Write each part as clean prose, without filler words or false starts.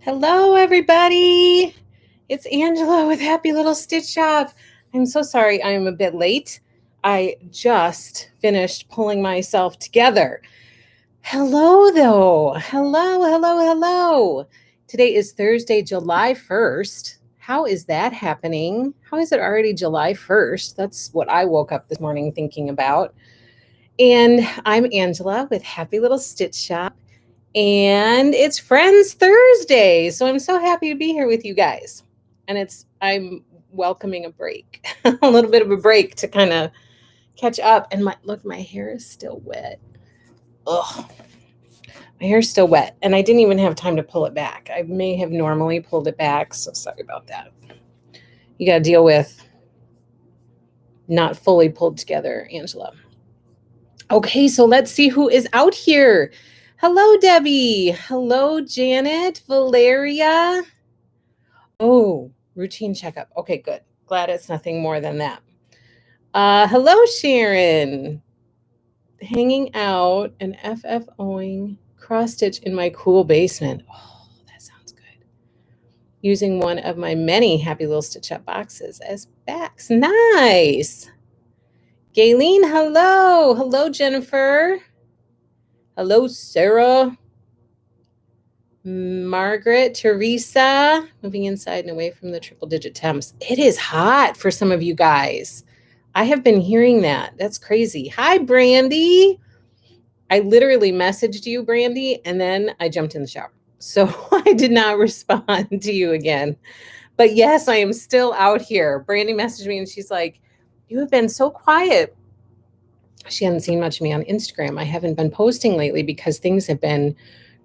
Hello, everybody. It's Angela with Happy Little Stitch Shop. I'm so sorry I'm a bit late. I just finished pulling myself together. Hello, though. Hello. Today is Thursday, July 1st. How is that happening? How is it already July 1st? That's what I woke up this morning thinking about. And I'm Angela with Happy Little Stitch Shop. And it's Friends Thursday. So I'm so happy to be here with you guys. And I'm welcoming a break, a little bit of a break to kind of catch up. And my hair is still wet. Ugh. My hair's still wet. And I didn't even have time to pull it back. I may have normally pulled it back. So sorry about that. You got to deal with not fully pulled together, Angela. Okay, so let's see who is out here. Hello, Debbie. Hello, Janet, Valeria. Oh, routine checkup. Okay, good. Glad it's nothing more than that. Hello, Sharon. Hanging out and FFOing cross stitch in my cool basement. Oh, that sounds good. Using one of my many Happy Little Stitch Up boxes as backs. Nice. Gayleen, hello. Hello, Jennifer. Hello, Sarah. Margaret, Teresa, moving inside and away from the triple digit temps. It is hot for some of you guys. I have been hearing that. That's crazy. Hi, Brandy. I literally messaged you, Brandy, and then I jumped in the shower. So I did not respond to you again. But yes, I am still out here. Brandy messaged me and she's like, you have been so quiet. She hadn't seen much of me on Instagram. I haven't been posting lately because things have been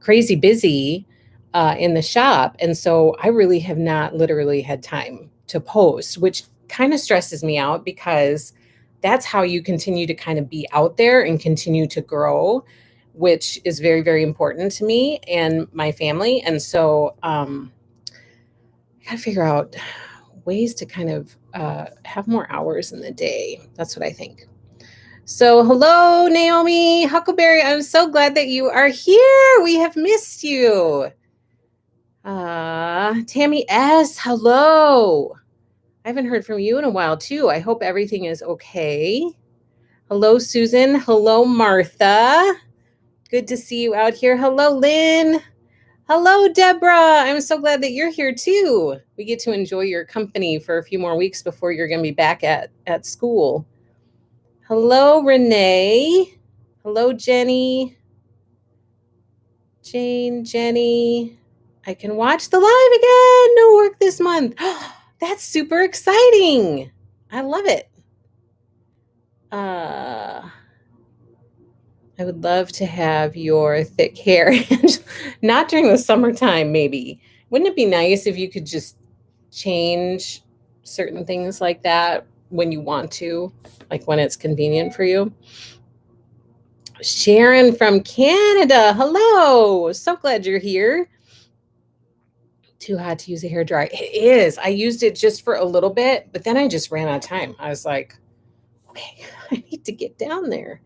crazy busy in the shop. And so I really have not literally had time to post, which kind of stresses me out because that's how you continue to kind of be out there and continue to grow, which is very, very important to me and my family. And so I got to figure out ways to kind of have more hours in the day. That's what I think. So hello, Naomi Huckleberry. I'm so glad that you are here. We have missed you. Tammy S. Hello. I haven't heard from you in a while too. I hope everything is okay. Hello, Susan. Hello, Martha. Good to see you out here. Hello, Lynn. Hello, Deborah. I'm so glad that you're here too. We get to enjoy your company for a few more weeks before you're going to be back at school. Hello, Renee. Hello, Jenny. Jane, Jenny. I can watch the live again. No work this month. That's super exciting. I love it. I would love to have your thick hair. Not during the summertime, maybe. Wouldn't it be nice if you could just change certain things like that when you want to, like when it's convenient for you? Sharon from Canada. Hello. So glad you're here. Too hot to use a hairdryer. It is. I used it just for a little bit, but then I just ran out of time. I was like, okay, I need to get down there.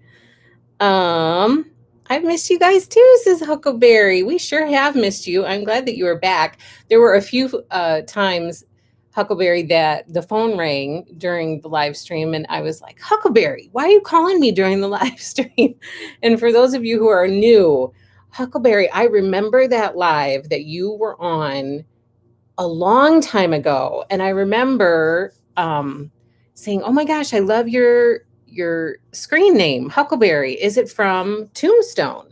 I've missed you guys too, says Huckleberry. We sure have missed you. I'm glad that you are back. There were a few times, Huckleberry, that the phone rang during the live stream, and I was like, Huckleberry, why are you calling me during the live stream? And for those of you who are new, Huckleberry, I remember that live that you were on a long time ago. And I remember saying, oh my gosh, I love your screen name, Huckleberry. Is it from Tombstone?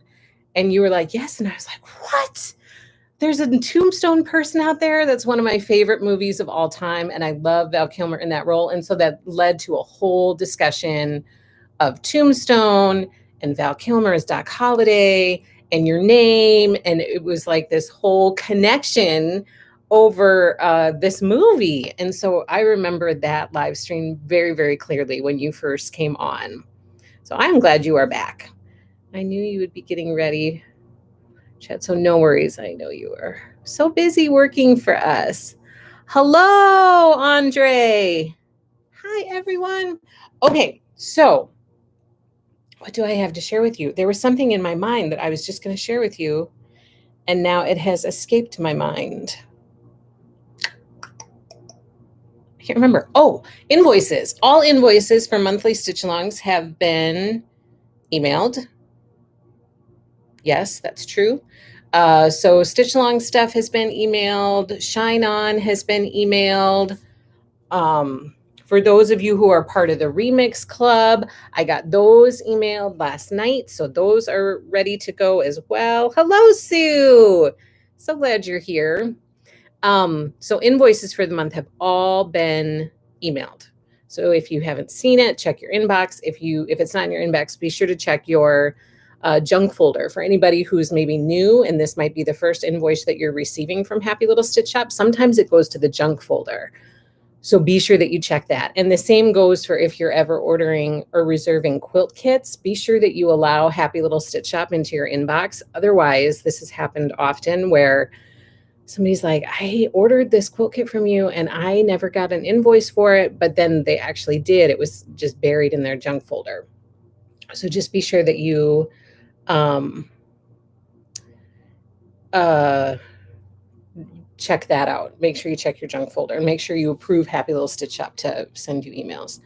And you were like, yes. And I was like, what? There's a Tombstone person out there. That's one of my favorite movies of all time. And I love Val Kilmer in that role. And so that led to a whole discussion of Tombstone and Val Kilmer as Doc Holliday and your name. And it was like this whole connection over this movie. And so I remember that live stream very, very clearly when you first came on. So I'm glad you are back. I knew you would be getting ready, Chat, so no worries. I know you are so busy working for us. Hello, Andre. Hi, everyone. Okay, so what do I have to share with you? There was something in my mind that I was just going to share with you, and now it has escaped my mind. I can't remember. Oh, invoices. All invoices for monthly stitch-alongs have been emailed. Yes, that's true. So Stitch Along stuff has been emailed. Shine On has been emailed. For those of you who are part of the Remix Club, I got those emailed last night. So those are ready to go as well. Hello, Sue. So glad you're here. So invoices for the month have all been emailed. So if you haven't seen it, check your inbox. If it's not in your inbox, be sure to check your junk folder. For anybody who's maybe new, and this might be the first invoice that you're receiving from Happy Little Stitch Shop, sometimes it goes to the junk folder. So be sure that you check that. And the same goes for if you're ever ordering or reserving quilt kits, be sure that you allow Happy Little Stitch Shop into your inbox. Otherwise, this has happened often where somebody's like, I ordered this quilt kit from you and I never got an invoice for it, but then they actually did. It was just buried in their junk folder. So just be sure that you check that out. Make sure you check your junk folder and make sure you approve Happy Little Stitch Shop to send you emails.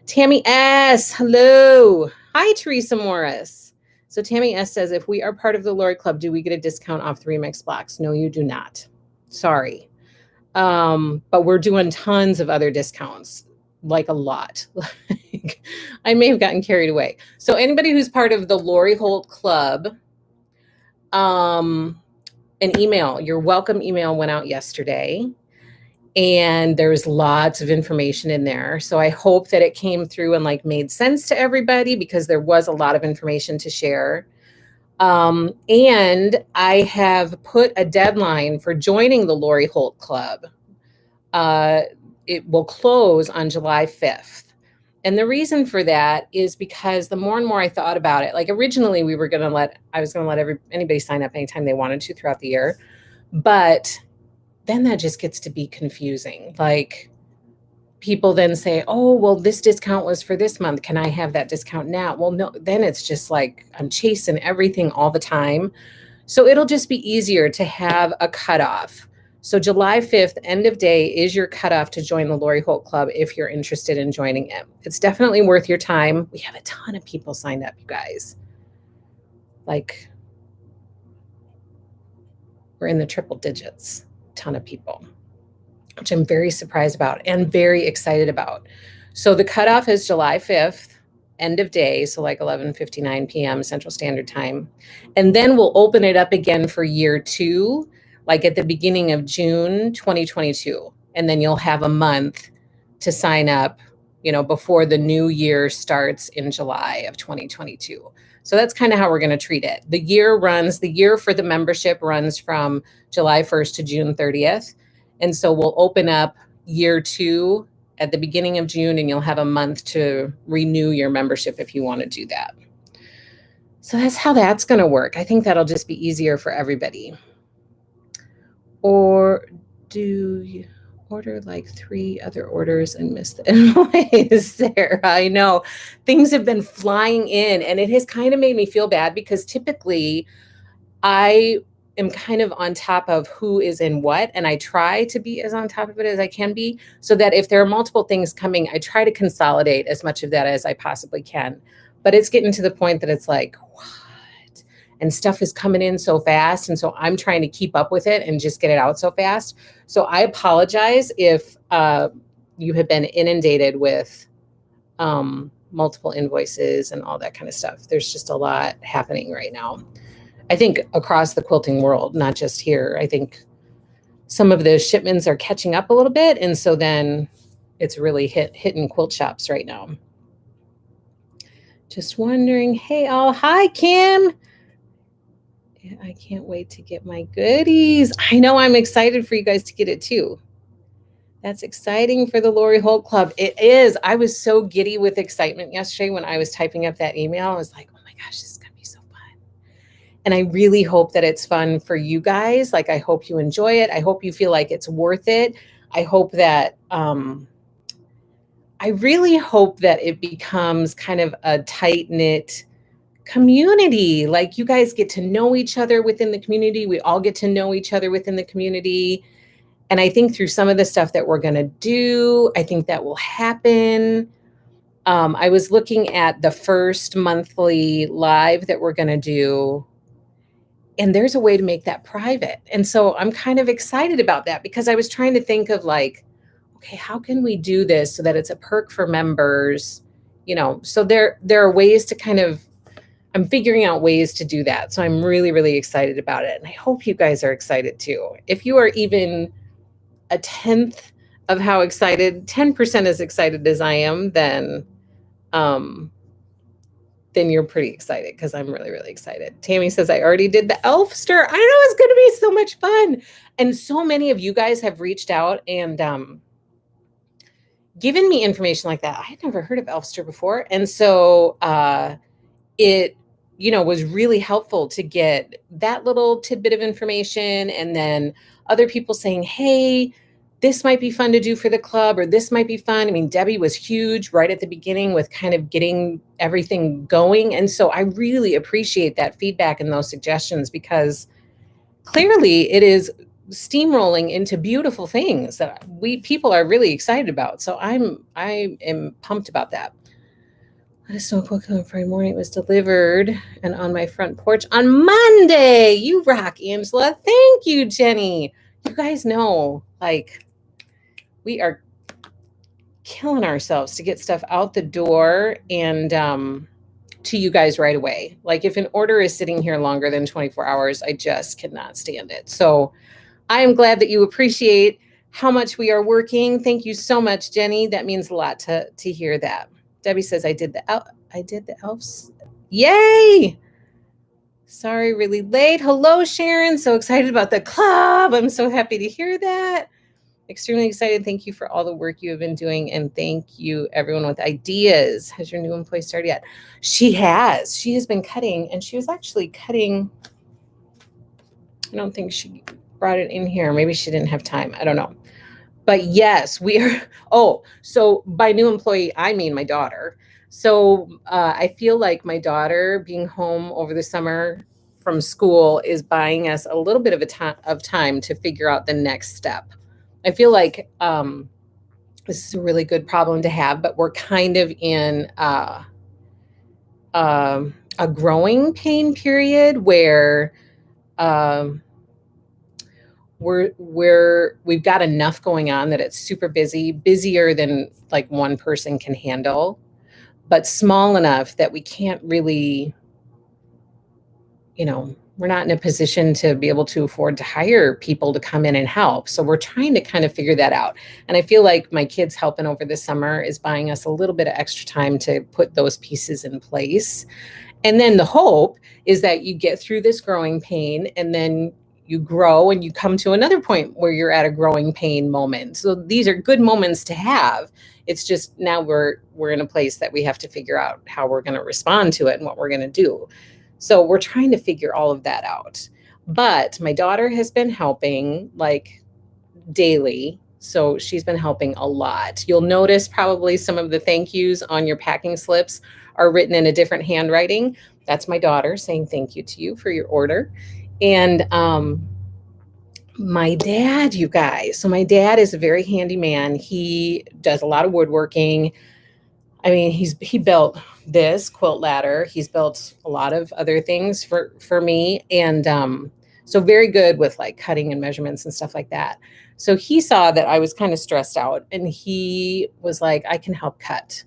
Tammy S. Hello. Hi, Teresa Morris. So Tammy S. says, if we are part of the Lori Club, do we get a discount off the Remix blocks? No, you do not. Sorry. But we're doing tons of other discounts, like a lot. I may have gotten carried away. So anybody who's part of the Lori Holt Club, an email, your welcome email went out yesterday, and there's lots of information in there. So I hope that it came through and like made sense to everybody, because there was a lot of information to share. And I have put a deadline for joining the Lori Holt Club. It will close on July 5th. And the reason for that is because the more and more I thought about it, like originally I was going to let anybody sign up anytime they wanted to throughout the year. But then that just gets to be confusing. Like people then say, oh, well, this discount was for this month. Can I have that discount now? Well, no, then it's just like I'm chasing everything all the time. So it'll just be easier to have a cutoff. So July 5th, end of day, is your cutoff to join the Lori Holt Club if you're interested in joining it. It's definitely worth your time. We have a ton of people signed up, you guys. Like, we're in the triple digits, ton of people, which I'm very surprised about and very excited about. So the cutoff is July 5th, end of day, so like 11:59 p.m. Central Standard Time. And then we'll open it up again for year 2, like at the beginning of June 2022. And then you'll have a month to sign up, before the new year starts in July of 2022. So that's kind of how we're going to treat it. The year for the membership runs from July 1st to June 30th. And so we'll open up year 2 at the beginning of June, and you'll have a month to renew your membership if you want to do that. So that's how that's going to work. I think that'll just be easier for everybody. Or do you order like 3 other orders and miss the invoice, Sarah? I know things have been flying in, and it has kind of made me feel bad because typically I am kind of on top of who is in what, and I try to be as on top of it as I can be, so that if there are multiple things coming, I try to consolidate as much of that as I possibly can. But it's getting to the point that it's like, what? And stuff is coming in so fast, and so I'm trying to keep up with it and just get it out so fast. So I apologize if you have been inundated with multiple invoices and all that kind of stuff. There's just a lot happening right now. I think across the quilting world, not just here. I think some of the shipments are catching up a little bit. And so then it's really hitting quilt shops right now. Just wondering, hey all, hi Kim. I can't wait to get my goodies. I know, I'm excited for you guys to get it too. That's exciting for the Lori Holt Club. It is. I was so giddy with excitement yesterday when I was typing up that email. I was like, oh my gosh, this is going to be so fun. And I really hope that it's fun for you guys. Like, I hope you enjoy it. I hope you feel like it's worth it. I hope that, I really hope that it becomes kind of a tight-knit community. Like, you guys get to know each other within the community. We all get to know each other within the community. And I think through some of the stuff that we're going to do, I think that will happen. I was looking at the first monthly live that we're going to do, and there's a way to make that private. And so I'm kind of excited about that, because I was trying to think of like, okay, how can we do this so that it's a perk for members? You know, so there are ways to kind of, I'm figuring out ways to do that. So I'm really, really excited about it. And I hope you guys are excited too. If you are even a 10th of how excited, 10% as excited as I am, then you're pretty excited, because I'm really, really excited. Tammy says, I already did the elf stir. I know, it's going to be so much fun. And so many of you guys have reached out and given me information like that. I had never heard of Elfster before. And so it, was really helpful to get that little tidbit of information. And then other people saying, hey, this might be fun to do for the club, or this might be fun. I mean, Debbie was huge right at the beginning with kind of getting everything going. And so I really appreciate that feedback and those suggestions, because clearly it is steamrolling into beautiful things that people are really excited about. So I am pumped about that. Let us know quickly on Friday morning. It was delivered and on my front porch on Monday. You rock, Angela. Thank you, Jenny. You guys know, like, we are killing ourselves to get stuff out the door and to you guys right away. Like, if an order is sitting here longer than 24 hours, I just cannot stand it. So I am glad that you appreciate how much we are working. Thank you so much, Jenny. That means a lot to hear that. Debbie says, I did the elves. Yay! Sorry, really late. Hello, Sharon. So excited about the club. I'm so happy to hear that. Extremely excited. Thank you for all the work you have been doing. And thank you, everyone with ideas. Has your new employee started yet? She has. She has been cutting, and she was actually cutting. I don't think she brought it in here. Maybe she didn't have time. I don't know. But yes, we are. Oh, so by new employee, I mean my daughter. So I feel like my daughter being home over the summer from school is buying us a little bit of time to figure out the next step. I feel like this is a really good problem to have, but we're kind of in a growing pain period where we've got enough going on that it's super busy, busier than like one person can handle, but small enough that we can't really, we're not in a position to be able to afford to hire people to come in and help. So we're trying to kind of figure that out. And I feel like my kids helping over the summer is buying us a little bit of extra time to put those pieces in place. And then the hope is that you get through this growing pain, and then you grow and you come to another point where you're at a growing pain moment. So these are good moments to have. It's just now we're in a place that we have to figure out how we're going to respond to it and what we're going to do. So we're trying to figure all of that out. But my daughter has been helping like daily. So she's been helping a lot. You'll notice probably some of the thank yous on your packing slips are written in a different handwriting. That's my daughter saying thank you to you for your order. And my dad, you guys. So my dad is a very handy man. He does a lot of woodworking. I mean, he built this quilt ladder. He's built a lot of other things for me. And so very good with like cutting and measurements and stuff like that. So he saw that I was kind of stressed out, and he was like, I can help cut,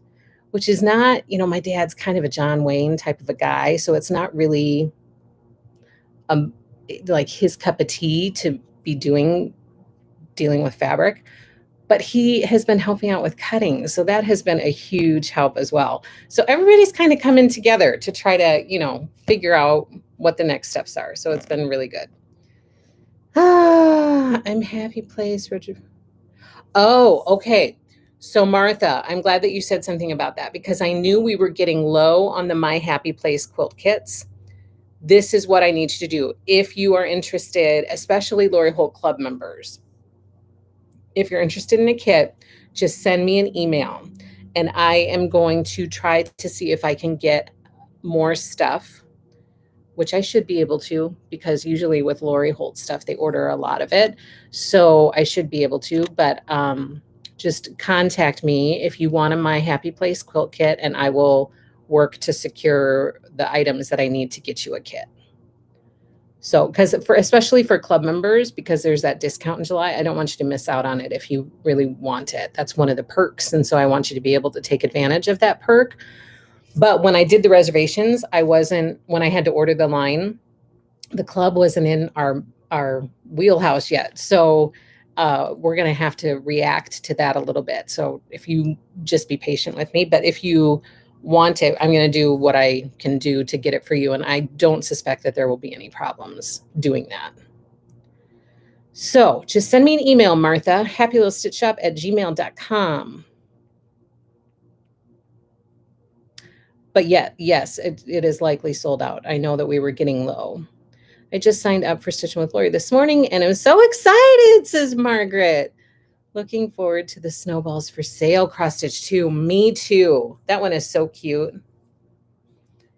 which is not, my dad's kind of a John Wayne type of a guy. So it's not really like his cup of tea to be dealing with fabric. But he has been helping out with cutting. So that has been a huge help as well. So everybody's kind of coming together to try to, figure out what the next steps are. So it's been really good. I'm happy place, Richard. Oh, okay. So Martha, I'm glad that you said something about that, because I knew we were getting low on the My Happy Place quilt kits. This is what I need you to do. If you are interested, especially Lori Holt Club members, if you're interested in a kit, just send me an email, and I am going to try to see if I can get more stuff, which I should be able to, because usually with Lori Holt stuff, they order a lot of it. So I should be able to, but just contact me if you want a My Happy Place quilt kit, and I will work to secure the items that I need to get you a kit. So, especially for club members, because there's that discount in July, I don't want you to miss out on it if you really want it. That's one of the perks. And so I want you to be able to take advantage of that perk. But when I did the reservations, when I had to order the line, the club wasn't in our wheelhouse yet. So we're going to have to react to that a little bit. So if you just be patient with me, but if you want it, I'm going to do what I can do to get it for you. And I don't suspect that there will be any problems doing that. So just send me an email, Martha, happylittlestitchshop@gmail.com. But yes, it is likely sold out. I know that we were getting low. I just signed up for Stitching with Lori this morning, and I'm so excited, says Margaret. Looking forward to the snowballs for sale cross stitch too. Me too. That one is so cute.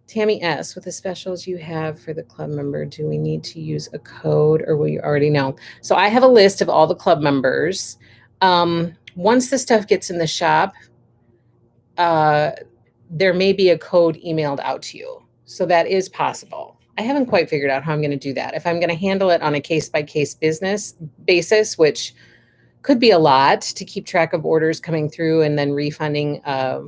Tammy S., with the specials you have for the club member, do we need to use a code, or will you already know? So I have a list of all the club members. Once the stuff gets in the shop, there may be a code emailed out to you. So that is possible. I haven't quite figured out how I'm going to do that. If I'm going to handle it on a case-by-case basis, which could be a lot to keep track of orders coming through and then refunding a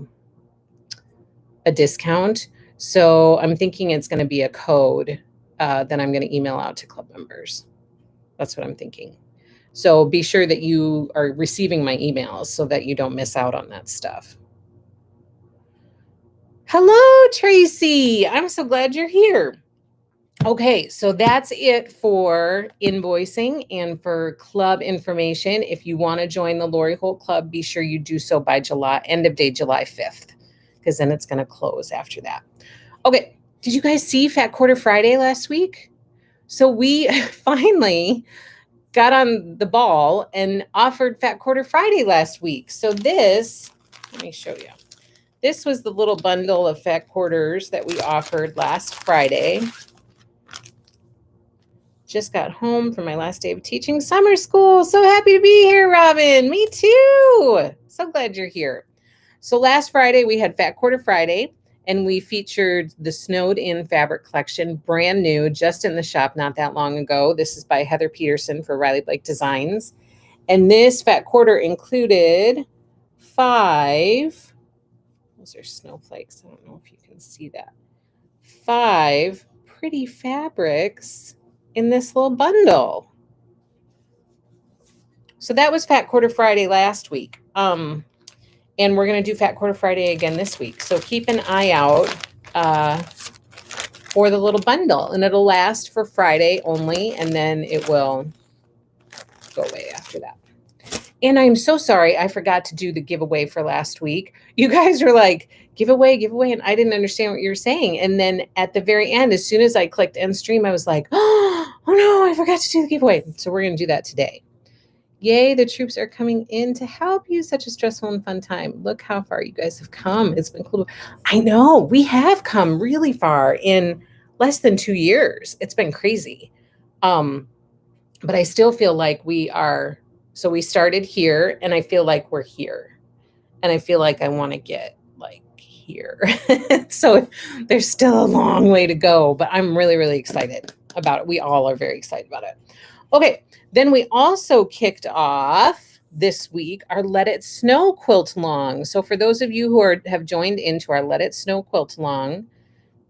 discount. So I'm thinking it's going to be a code that I'm going to email out to club members. That's what I'm thinking. So be sure that you are receiving my emails so that you don't miss out on that stuff. Hello, Tracy. I'm so glad you're here. Okay, so that's it for invoicing and for club information. If you want to join the Lori Holt Club, be sure you do so by end of day, July 5th, because then it's going to close after that. Okay, did you guys see Fat Quarter Friday last week? So we finally got on the ball and offered Fat Quarter Friday last week. So let me show you. This was the little bundle of Fat Quarters that we offered last Friday. Just got home from my last day of teaching summer school. So happy to be here, Robin. Me too. So glad you're here. So last Friday, we had Fat Quarter Friday, and we featured the Snowed In fabric collection, brand new, just in the shop not that long ago. This is by Heather Peterson for Riley Blake Designs. And this Fat Quarter included 5, those are snowflakes. I don't know if you can see that. 5 pretty fabrics in this little bundle. So that was Fat Quarter Friday last week. And we're going to do Fat Quarter Friday again this week. So keep an eye out for the little bundle, and it'll last for Friday only, and then it will go away after that. And I'm so sorry, I forgot to do the giveaway for last week. You guys were like, giveaway, and I didn't understand what you were saying. And then at the very end, as soon as I clicked end stream, I was like, oh no, I forgot to do the giveaway. So we're going to do that today. Yay, the troops are coming in to help you. Such a stressful and fun time. Look how far you guys have come. It's been cool. I know, we have come really far in less than 2 years. It's been crazy. But I still feel like we are. So we started here, and I feel like we're here. And I feel like I want to get like here. So there's still a long way to go, but I'm really, really excited about it. We all are very excited about it. Okay, then we also kicked off this week our Let It Snow quilt along. So for those of you who have joined into our Let It Snow quilt along,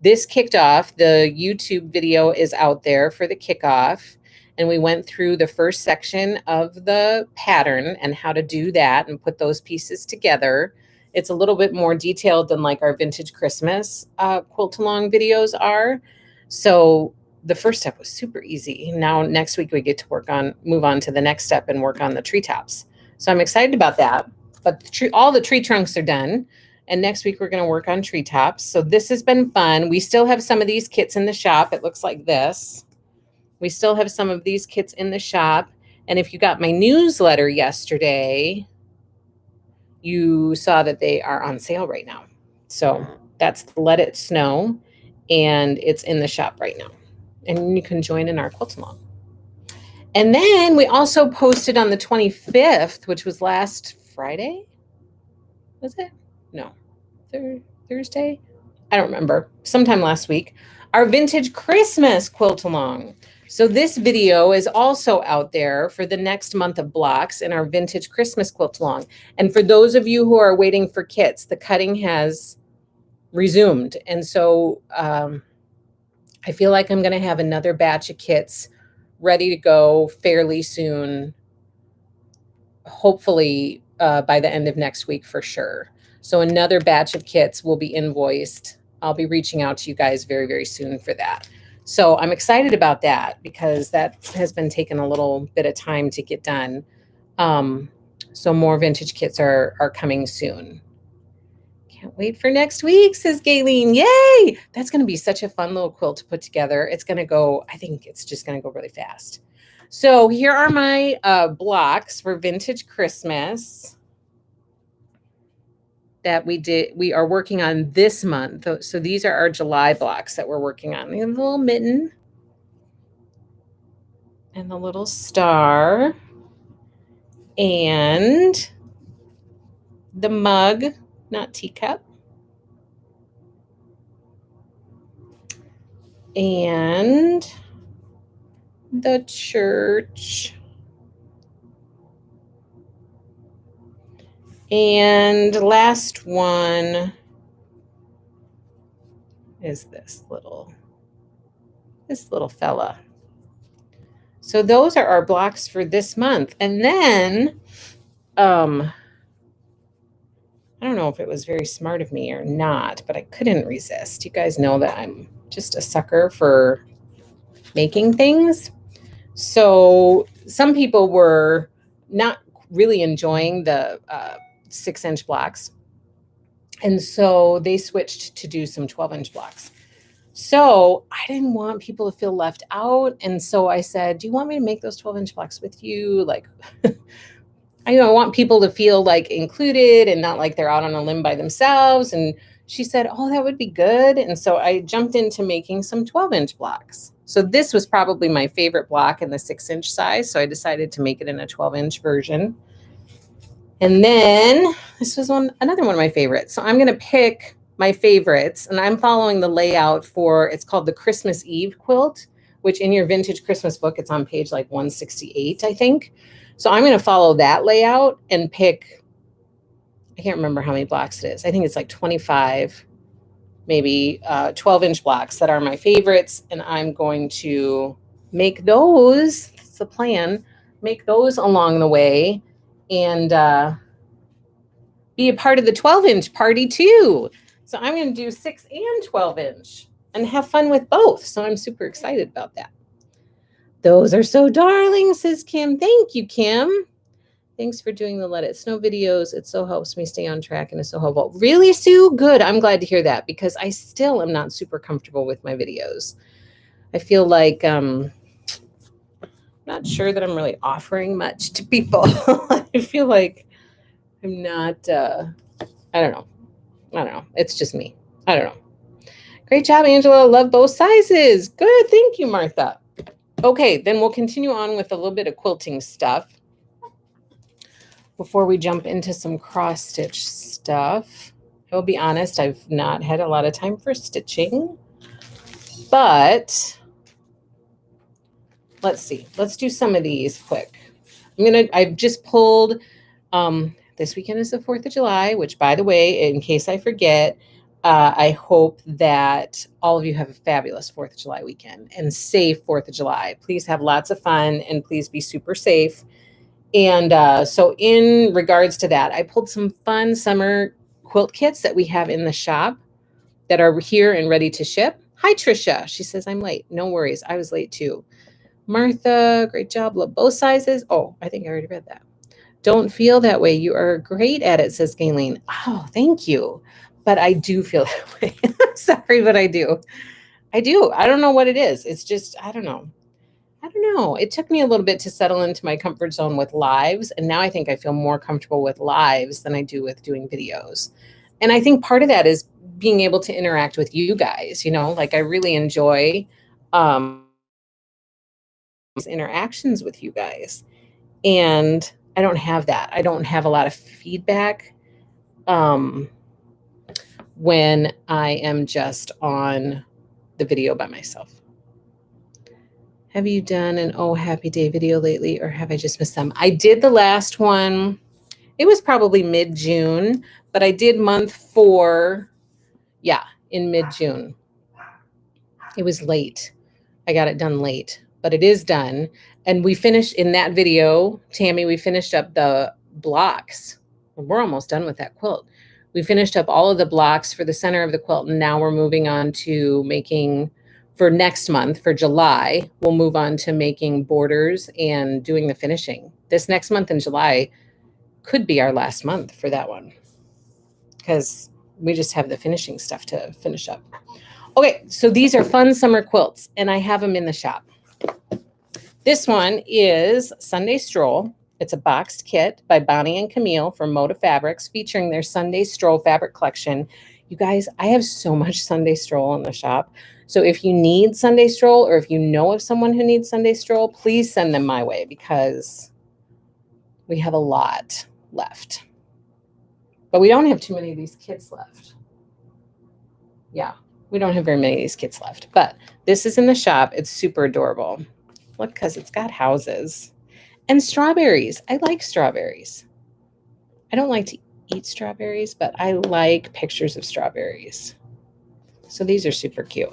this kicked off. The YouTube video is out there for the kickoff. And we went through the first section of the pattern and how to do that and put those pieces together. It's a little bit more detailed than like our Vintage Christmas quilt along videos are. So the first step was super easy. Now next week we get to move on to the next step and work on the treetops. So I'm excited about that. But all the tree trunks are done. And next week we're going to work on treetops. So this has been fun. We still have some of these kits in the shop. It looks like this. We still have some of these kits in the shop. And if you got my newsletter yesterday, you saw that they are on sale right now. So that's Let It Snow. and it's in the shop right now. And you can join in our quilt along. And then we also posted on the 25th, which was last Friday. Was it? No. Thursday? I don't remember. Sometime last week. Our vintage Christmas quilt along. So this video is also out there for the next month of blocks in our vintage Christmas quilt along. And for those of you who are waiting for kits, the cutting has resumed. And so I feel like I'm going to have another batch of kits ready to go fairly soon, hopefully by the end of next week for sure. So another batch of kits will be invoiced. I'll be reaching out to you guys very, very soon for that. So I'm excited about that because that has been taking a little bit of time to get done. So more vintage kits are coming soon. Can't wait for next week, says Gayleen. Yay! That's going to be such a fun little quilt to put together. It's going to go, I think it's just going to go really fast. So here are my blocks for vintage Christmas that we are working on this month. So these are our July blocks that we're working on. We have a little mitten and the little star and the mug, not teacup, and the church. And last one is this little fella. So those are our blocks for this month. And then, I don't know if it was very smart of me or not, but I couldn't resist. You guys know that I'm just a sucker for making things. So some people were not really enjoying the 6-inch blocks. And so they switched to do some 12-inch blocks. So I didn't want people to feel left out. And so I said, do you want me to make those 12-inch blocks with you? Like, I want people to feel like included and not like they're out on a limb by themselves. And she said, oh, that would be good. And so I jumped into making some 12-inch blocks. So this was probably my favorite block in the 6-inch size. So I decided to make it in a 12-inch version. And then this was another one of my favorites. So I'm going to pick my favorites, and I'm following the layout for, it's called the Christmas Eve quilt, which in your vintage Christmas book, it's on page like 168, I think. So I'm going to follow that layout and pick, I can't remember how many blocks it is. I think it's like 25, maybe 12-inch blocks that are my favorites. And I'm going to make those, that's the plan, make those along the way and be a part of the 12-inch party too. So I'm going to do 6 and 12-inch and have fun with both. So I'm super excited about that. Those are so darling, says Kim. Thank you, Kim. Thanks for doing the Let It Snow videos. It so helps me stay on track and it's so helpful. Really, Sue? Good. I'm glad to hear that because I still am not super comfortable with my videos. I feel like not sure that I'm really offering much to people. I feel like I'm not, I don't know. It's just me. I don't know. Great job, Angela. Love both sizes. Good. Thank you, Martha. Okay, then we'll continue on with a little bit of quilting stuff before we jump into some cross stitch stuff. I will be honest, I've not had a lot of time for stitching, but let's see. Let's do some of these quick. I've just pulled, this weekend is the 4th of July, which by the way, in case I forget, I hope that all of you have a fabulous 4th of July weekend and safe 4th of July. Please have lots of fun and please be super safe. And so in regards to that, I pulled some fun summer quilt kits that we have in the shop that are here and ready to ship. Hi, Trisha. She says, I'm late. No worries. I was late too. Martha, great job. Love both sizes. Oh, I think I already read that. Don't feel that way. You are great at it, says Gayleen. Oh, thank you. But I do feel that way. I'm sorry, but I do. I don't know what it is. It's just, I don't know. It took me a little bit to settle into my comfort zone with lives. And now I think I feel more comfortable with lives than I do with doing videos. And I think part of that is being able to interact with you guys, you know, like I really enjoy interactions with you guys. And I don't have that. I don't have a lot of feedback when I am just on the video by myself. Have you done an Oh Happy Day video lately, or have I just missed them? I did the last one. It was probably mid-June, but I did month 4. Yeah, in mid-June. It was late. I got it done late, but it is done. And we finished in that video, Tammy, we finished up the blocks. We're almost done with that quilt. We finished up all of the blocks for the center of the quilt, and now we're moving on to making, for next month, for July, we'll move on to making borders and doing the finishing. This next month in July could be our last month for that one, because we just have the finishing stuff to finish up. Okay, so these are fun summer quilts, and I have them in the shop. This one is Sunday Stroll. It's a boxed kit by Bonnie and Camille from Moda Fabrics, featuring their Sunday Stroll fabric collection. You guys, I have so much Sunday Stroll in the shop. So if you need Sunday Stroll, or if you know of someone who needs Sunday Stroll, please send them my way, because we have a lot left. But we don't have too many of these kits left. Yeah, we don't have very many of these kits left. But this is in the shop. It's super adorable. Look, because it's got houses. And strawberries. I like strawberries. I don't like to eat strawberries, but I like pictures of strawberries. So these are super cute.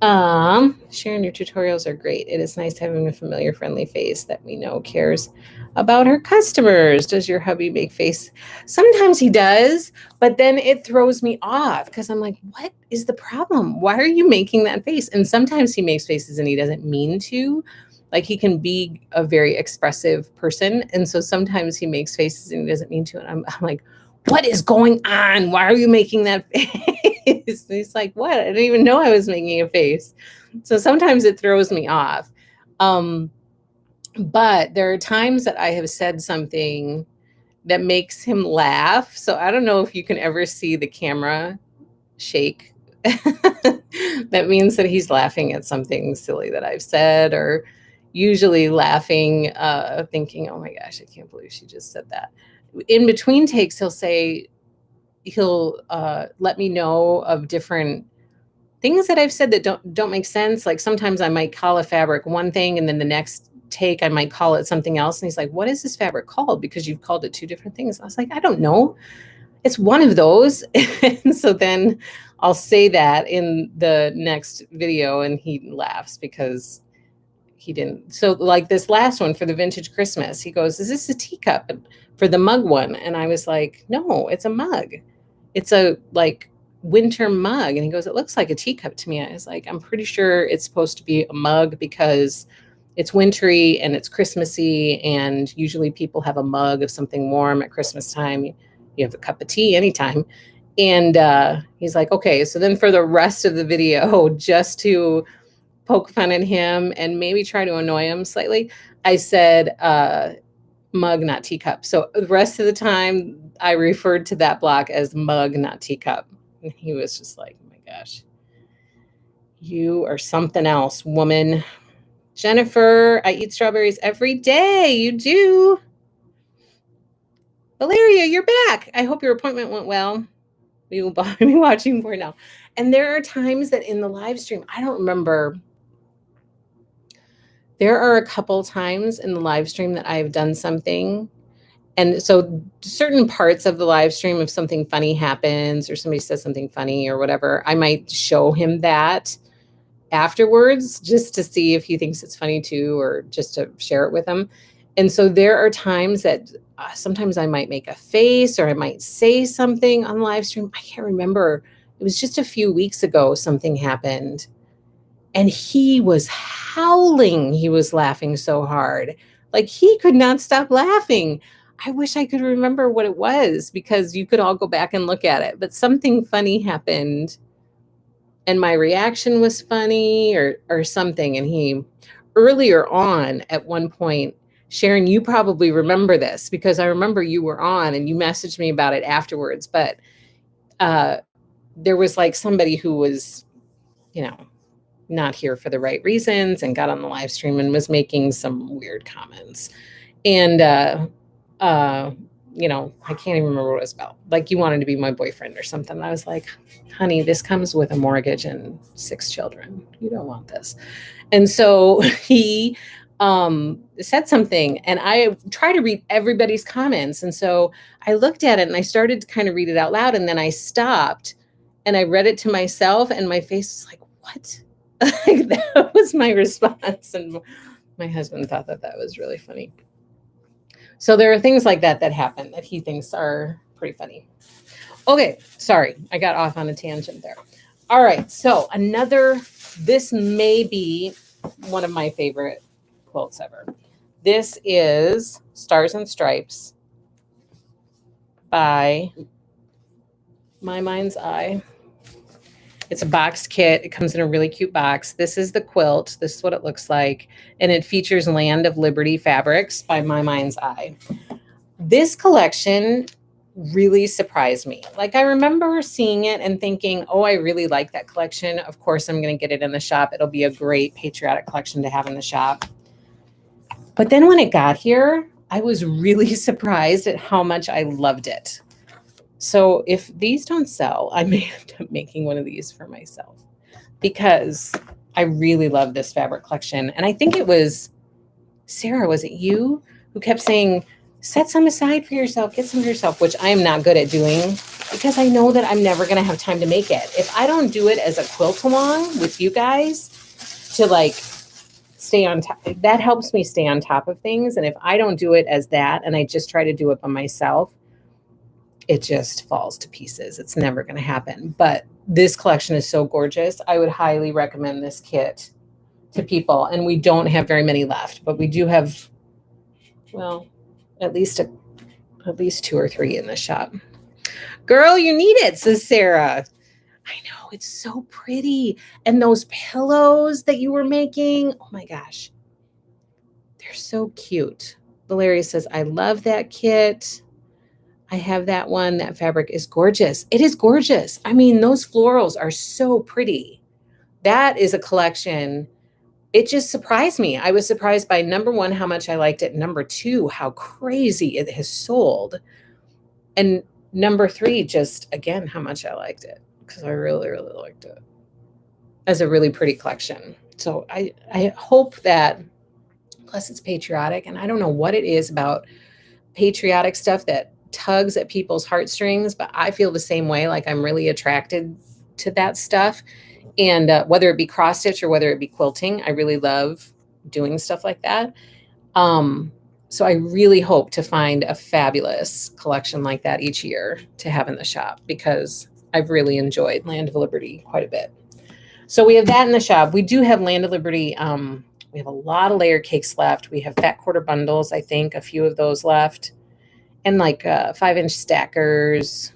Sharon, your tutorials are great. It is nice having a familiar, friendly face that we know cares about her customers. Does your hubby make face? Sometimes he does, but then it throws me off, because I'm like, what is the problem? Why are you making that face? And sometimes he makes faces and he doesn't mean to. Like, he can be a very expressive person, and so sometimes he makes faces and he doesn't mean to. And I'm like, what is going on? Why are you making that face? And he's like, what? I didn't even know I was making a face. So sometimes it throws me off. But there are times that I have said something that makes him laugh. So I don't know if you can ever see the camera shake. That means that he's laughing at something silly that I've said, or usually laughing, thinking, oh my gosh, I can't believe she just said that. In between takes, he'll let me know of different things that I've said that don't make sense. Like, sometimes I might call a fabric one thing, and then the next take I might call it something else. And he's like, what is this fabric called? Because you've called it 2 different things. I was like, I don't know. It's one of those. And so then I'll say that in the next video, and he laughs because he didn't. So like this last one for the vintage Christmas, he goes, is this a teacup for the mug one? And I was like, no, it's a mug. It's a like winter mug. And he goes, it looks like a teacup to me. I was like, I'm pretty sure it's supposed to be a mug, because it's wintry and it's Christmassy, and usually people have a mug of something warm at Christmas time. You have a cup of tea anytime. And he's like, okay. So then for the rest of the video, just to poke fun at him and maybe try to annoy him slightly, I said mug, not teacup. So the rest of the time I referred to that block as mug, not teacup. And he was just like, oh my gosh, you are something else, woman. Jennifer, I eat strawberries every day. You do. Valeria, you're back. I hope your appointment went well. We will be watching more now. And there are times that in the live stream, I don't remember. There are a couple times in the live stream that I've done something. And so certain parts of the live stream, if something funny happens or somebody says something funny or whatever, I might show him that afterwards, just to see if he thinks it's funny too, or just to share it with him. And so there are times that sometimes I might make a face, or I might say something on the live stream. I can't remember. It was just a few weeks ago something happened, and he was howling. He was laughing so hard. Like, he could not stop laughing. I wish I could remember what it was, because you could all go back and look at it. But something funny happened, and my reaction was funny, or something. And he, earlier on, at one point, Sharon, you probably remember this because I remember you were on and you messaged me about it afterwards. But there was like somebody who was, you know, not here for the right reasons and got on the live stream and was making some weird comments. And, you know, I can't even remember what it was about. Like, you wanted to be my boyfriend or something. And I was like, honey, this comes with a mortgage and 6 children. You don't want this. And so he said something, and I try to read everybody's comments. And so I looked at it and I started to kind of read it out loud. And then I stopped and I read it to myself, and my face was like, what? Like, that was my response. And my husband thought that that was really funny. So there are things like that that happen that he thinks are pretty funny. Okay, sorry, I got off on a tangent there. All right, so this may be one of my favorite quilts ever. This is Stars and Stripes by My Mind's Eye. It's a boxed kit. It comes in a really cute box. This is the quilt. This is what it looks like. And it features Land of Liberty fabrics by My Mind's Eye. This collection really surprised me. Like, I remember seeing it and thinking, oh, I really like that collection. Of course, I'm going to get it in the shop. It'll be a great patriotic collection to have in the shop. But then when it got here, I was really surprised at how much I loved it. So if these don't sell, I may end up making one of these for myself because I really love this fabric collection. And I think it was, Sarah, was it you who kept saying, set some aside for yourself, get some for yourself, which I am not good at doing because I know that I'm never going to have time to make it. If I don't do it as a quilt along with you guys to like stay on top, that helps me stay on top of things. And if I don't do it as that, and I just try to do it by myself, it just falls to pieces. It's never going to happen. But this collection is so gorgeous. I would highly recommend this kit to people. And we don't have very many left, but we do have, well, at least 2 or 3 in the shop. Girl, you need it, says Sarah. I know, it's so pretty. And those pillows that you were making, oh my gosh, they're so cute. Valeria says, I love that kit. I have that one. That fabric is gorgeous. It is gorgeous. I mean, those florals are so pretty. That is a collection. It just surprised me. I was surprised by, number 1, how much I liked it. Number 2, how crazy it has sold. And number 3, just, again, how much I liked it. Because I really, really liked it as a really pretty collection. So I hope that, plus it's patriotic. And I don't know what it is about patriotic stuff that tugs at people's heartstrings, but I feel the same way. Like, I'm really attracted to that stuff. And whether it be cross stitch or whether it be quilting, I really love doing stuff like that. So I really hope to find a fabulous collection like that each year to have in the shop because I've really enjoyed Land of Liberty quite a bit. So we have that in the shop. We do have Land of Liberty. We have a lot of layer cakes left. We have fat quarter bundles, I think, a few of those left. And like 5-inch stackers.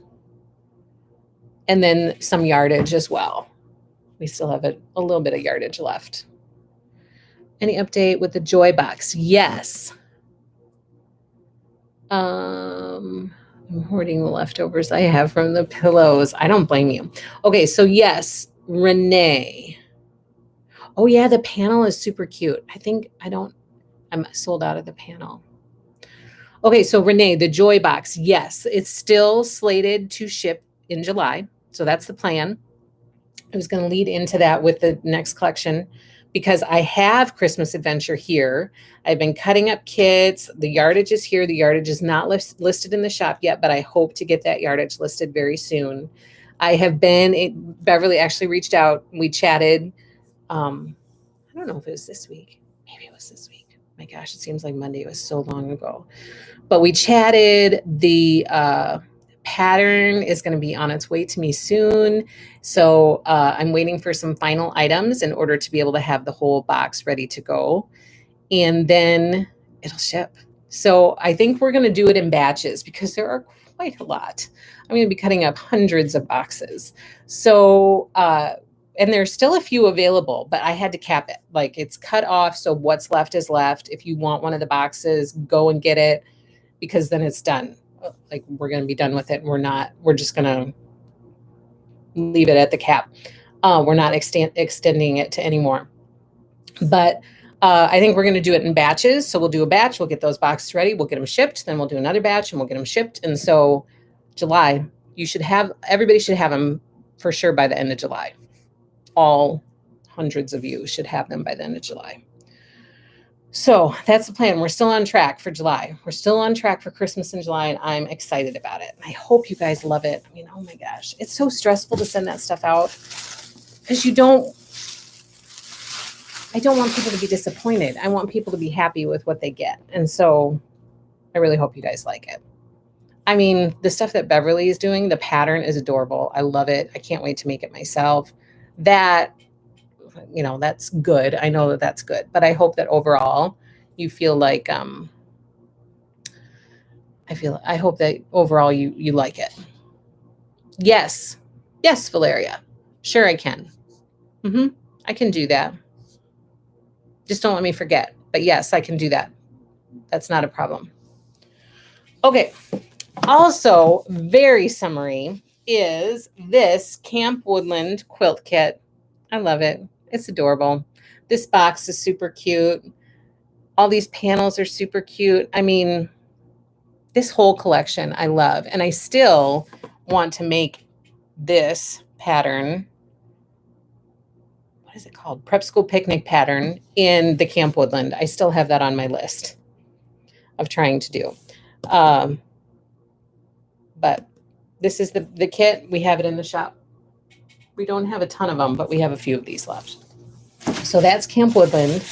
And then some yardage as well. We still have a little bit of yardage left. Any update with the Joy Box? Yes. I'm hoarding the leftovers I have from the pillows. I don't blame you. Okay, so yes, Renee. Oh yeah, the panel is super cute. I'm sold out of the panel. Okay, so Renee, the Joy Box, yes, it's still slated to ship in July. So that's the plan. I was going to lead into that with the next collection because I have Christmas Adventure here. I've been cutting up kits. The yardage is here. The yardage is not listed in the shop yet, but I hope to get that yardage listed very soon. Beverly actually reached out. We chatted. I don't know if it was this week. Maybe it was this week. My gosh, it seems like Monday. It was so long ago. But we chatted. The pattern is going to be on its way to me soon. So I'm waiting for some final items in order to be able to have the whole box ready to go. And then it'll ship. So I think we're going to do it in batches because there are quite a lot. I'm going to be cutting up hundreds of boxes. So and there's still a few available, but I had to cap it. Like it's cut off. So what's left is left. If you want one of the boxes, go and get it because then it's done. Like we're going to be done with it. We're just going to leave it at the cap. We're not extending it to any more. But I think we're going to do it in batches. So we'll do a batch. We'll get those boxes ready. We'll get them shipped. Then we'll do another batch and we'll get them shipped. And so July, everybody should have them for sure by the end of July. All hundreds of you should have them by the end of July. So that's the plan. We're still on track for July. We're still on track for Christmas in July, and I'm excited about it. I hope you guys love it. I mean, oh my gosh, it's so stressful to send that stuff out because I don't want people to be disappointed. I want people to be happy with what they get. And so I really hope you guys like it. I mean, the stuff that Beverly is doing, the pattern is adorable. I love it. I can't wait to make it myself. That, that's good. I know that that's good. But I hope that overall you feel like, I hope that overall you like it. Yes. Yes, Valeria. Sure, I can. I can do that. Just don't let me forget. But yes, I can do that. That's not a problem. Okay. Also, very summary is this Camp Woodland quilt kit. I love it. It's adorable. This box is super cute. All these panels are super cute. I mean, this whole collection I love. And I still want to make this pattern. What is it called? Prep School Picnic pattern in the Camp Woodland. I still have that on my list of trying to do. But this is the kit. We have it in the shop. We don't have a ton of them, but we have a few of these left. So that's Camp Woodland.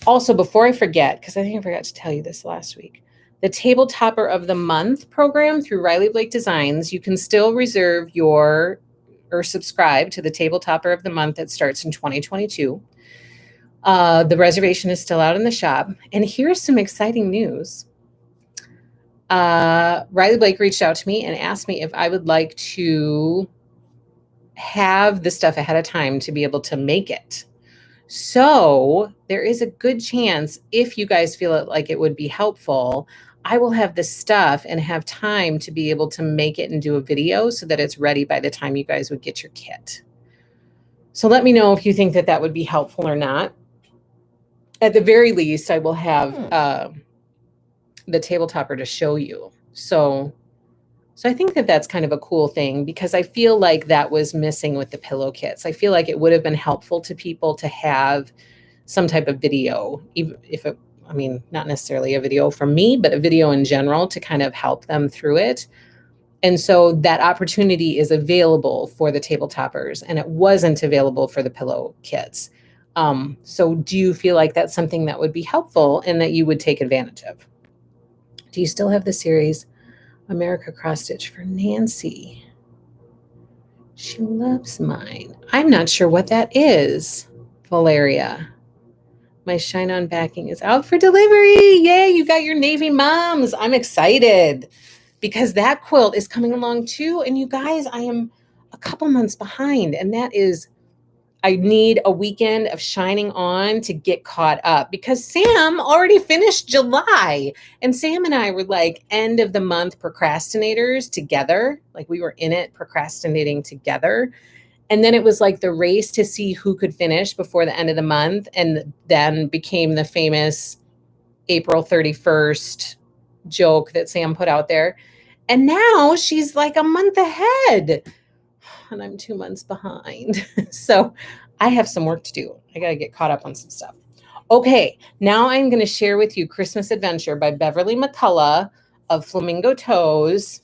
Also, before I forget, because I think I forgot to tell you this last week, the Table Topper of the Month program through Riley Blake Designs, you can still reserve or subscribe to the Table Topper of the Month that starts in 2022. The reservation is still out in the shop. And here's some exciting news. Riley Blake reached out to me and asked me if I would like to have the stuff ahead of time to be able to make it. So there is a good chance if you guys feel like it would be helpful, I will have the stuff and have time to be able to make it and do a video so that it's ready by the time you guys would get your kit. So let me know if you think that that would be helpful or not. At the very least, I will have the table topper to show you. So I think that that's kind of a cool thing because I feel like that was missing with the pillow kits. I feel like it would have been helpful to people to have some type of video, even if it, I mean, not necessarily a video from me, but a video in general to kind of help them through it. And so that opportunity is available for the table toppers and it wasn't available for the pillow kits. So do you feel like that's something that would be helpful and that you would take advantage of? Do you still have the series America Cross Stitch for Nancy? She loves mine. I'm not sure what that is, Valeria. My Shine On backing is out for delivery. Yay, you got your Navy moms. I'm excited because that quilt is coming along too. And you guys, I am a couple months behind. And that is, I need a weekend of shining on to get caught up because Sam already finished July. And Sam and I were like end of the month procrastinators together. Like we were in it procrastinating together. And then it was like the race to see who could finish before the end of the month. And then became the famous April 31st joke that Sam put out there. And now she's like a month ahead. And I'm 2 months behind. So I have some work to do. I got to get caught up on some stuff. Okay, now I'm going to share with you Christmas Adventure by Beverly McCullough of Flamingo Toes.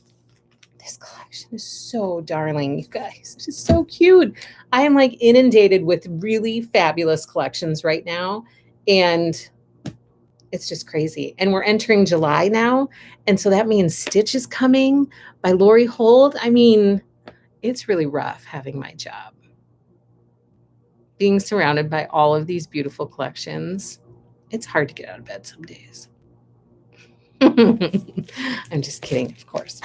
This collection is so darling, you guys. It is so cute. I am like inundated with really fabulous collections right now. And it's just crazy. And we're entering July now. And so that means Stitch is coming by Lori Holt. I mean, it's really rough having my job. Being surrounded by all of these beautiful collections, it's hard to get out of bed some days. I'm just kidding, of course.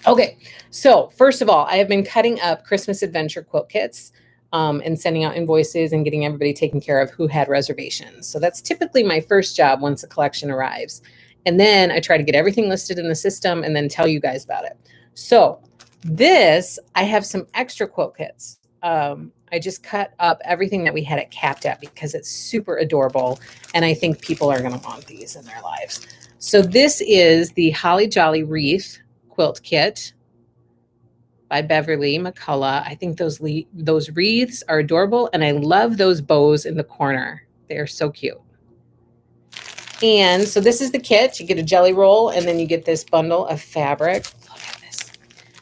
Okay, so first of all, I have been cutting up Christmas Adventure quilt kits. and sending out invoices and getting everybody taken care of who had reservations. So that's typically my first job once a collection arrives. And then I try to get everything listed in the system and then tell you guys about it. So this, I have some extra quilt kits. I just cut up everything that we had at Capped At because it's super adorable. And I think people are going to want these in their lives. So this is the Holly Jolly Wreath Quilt Kit by Beverly McCullough. I think those wreaths are adorable. And I love those bows in the corner. They are so cute. And so this is the kit. You get a jelly roll and then you get this bundle of fabric. Look at this.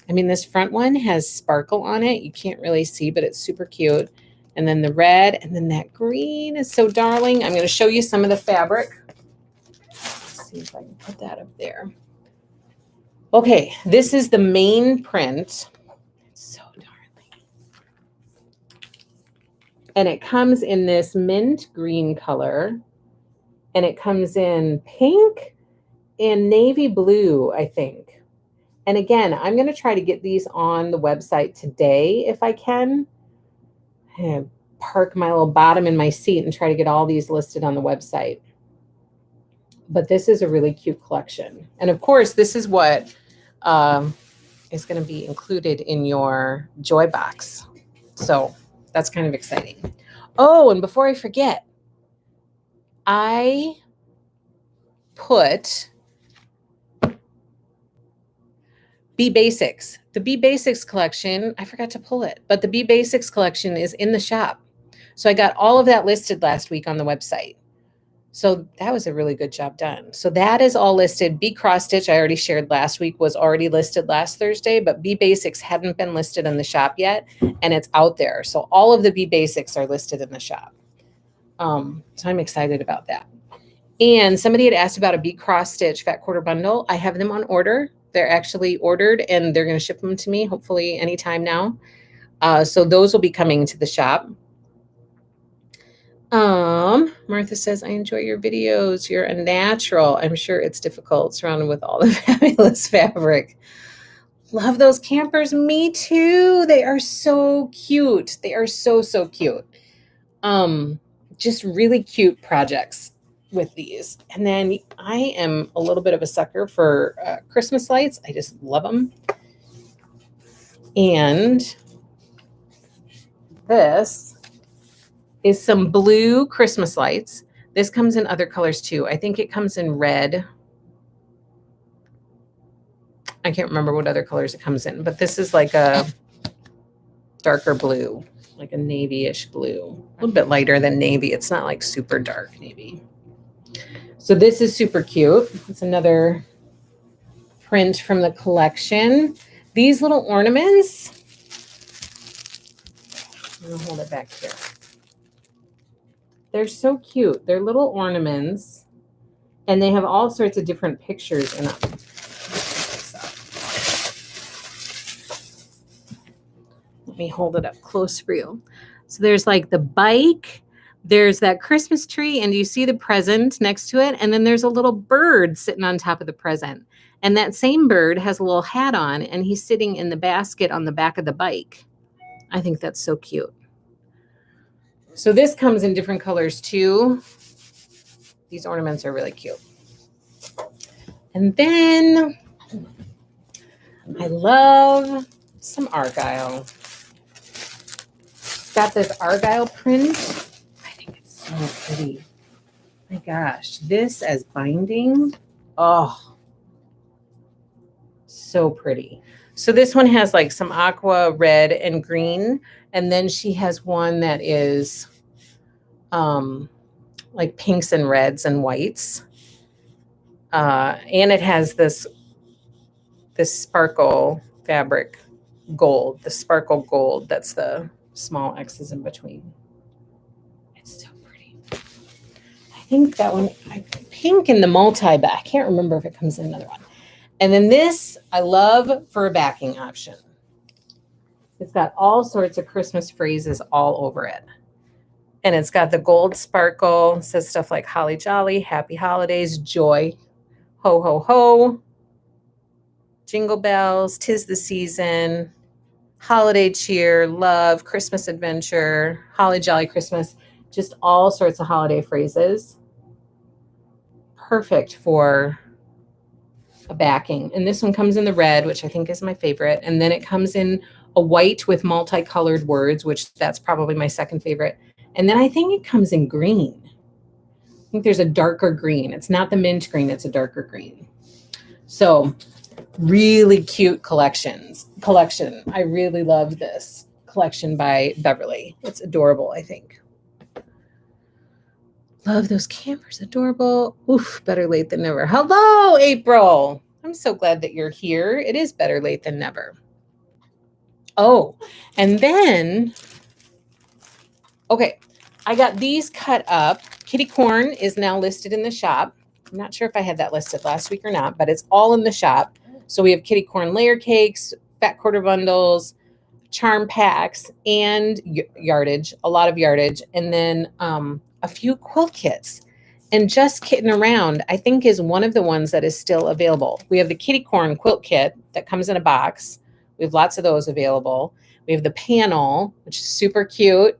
I mean, this front one has sparkle on it. You can't really see, but it's super cute. And then the red and then that green is so darling. I'm going to show you some of the fabric. Let's see if I can put that up there. Okay, this is the main print. It's so darling. And it comes in this mint green color. And it comes in pink and navy blue, I think. And again, I'm going to try to get these on the website today if I can. I'm going to park my little bottom in my seat and try to get all these listed on the website. But this is a really cute collection. And of course, this is what is going to be included in your Joy box. So that's kind of exciting. Oh, and before I forget, I put Be Basics. The Be Basics collection, I forgot to pull it, but the Be Basics collection is in the shop. So I got all of that listed last week on the website. So that was a really good job done. So that is all listed. Be Cross Stitch, I already shared last week, was already listed last Thursday, but Be Basics hadn't been listed in the shop yet, and it's out there. So all of the Be Basics are listed in the shop. So I'm excited about that. And somebody had asked about a Be Cross Stitch Fat Quarter Bundle. I have them on order. They're actually ordered and they're going to ship them to me hopefully anytime now. So those will be coming to the shop. Martha says, I enjoy your videos. You're a natural. I'm sure it's difficult surrounded with all the fabulous fabric. Love those campers. Me too. They are so cute. They are so, so cute. Just really cute projects with these. And then I am a little bit of a sucker for Christmas lights. I just love them. And this is some blue Christmas lights. This comes in other colors too. I think it comes in red. I can't remember what other colors it comes in, but this is like a darker blue, like a navy-ish blue, a little bit lighter than navy. It's not like super dark navy. So this is super cute. It's another print from the collection. These little ornaments, I'm gonna hold it back here. They're so cute. They're little ornaments and they have all sorts of different pictures in them. Let me hold it up close for you. So there's like the bike, there's that Christmas tree, and you see the present next to it. And then there's a little bird sitting on top of the present. And that same bird has a little hat on and he's sitting in the basket on the back of the bike. I think that's so cute. So this comes in different colors too. These ornaments are really cute. And then I love some Argyle. Got this Argyle print. I think it's so pretty. My gosh, this as binding. Oh, so pretty. So this one has like some aqua, red, and green. And then she has one that is like pinks and reds and whites. And it has this sparkle fabric gold, the sparkle gold. That's the small X's in between. It's so pretty. I think that one, pink in the multi, but I can't remember if it comes in another one. And then this I love for a backing option. It's got all sorts of Christmas phrases all over it. And it's got the gold sparkle. It says stuff like holly jolly, happy holidays, joy, ho, ho, ho, jingle bells, 'tis the season. holiday cheer, love, Christmas adventure, holly jolly Christmas, just all sorts of holiday phrases. Perfect for a backing. And this one comes in the red, which I think is my favorite. And then it comes in a white with multicolored words, which that's probably my second favorite. And then I think it comes in green. I think there's a darker green. It's not the mint green, it's a darker green. So really cute collection. I really love this collection by Beverly. It's adorable, I think. Love those campers, adorable. Oof, better late than never. Hello, April. I'm so glad that you're here. It is better late than never. Oh, and then, okay, I got these cut up. Kitty corn is now listed in the shop. I'm not sure if I had that listed last week or not, but it's all in the shop. So we have kitty corn layer cakes, fat quarter bundles, charm packs, and yardage, a lot of yardage, and then a few quilt kits. And just Kitting Around, I think, is one of the ones that is still available. We have the kitty corn quilt kit that comes in a box. We have lots of those available. We have the panel, which is super cute.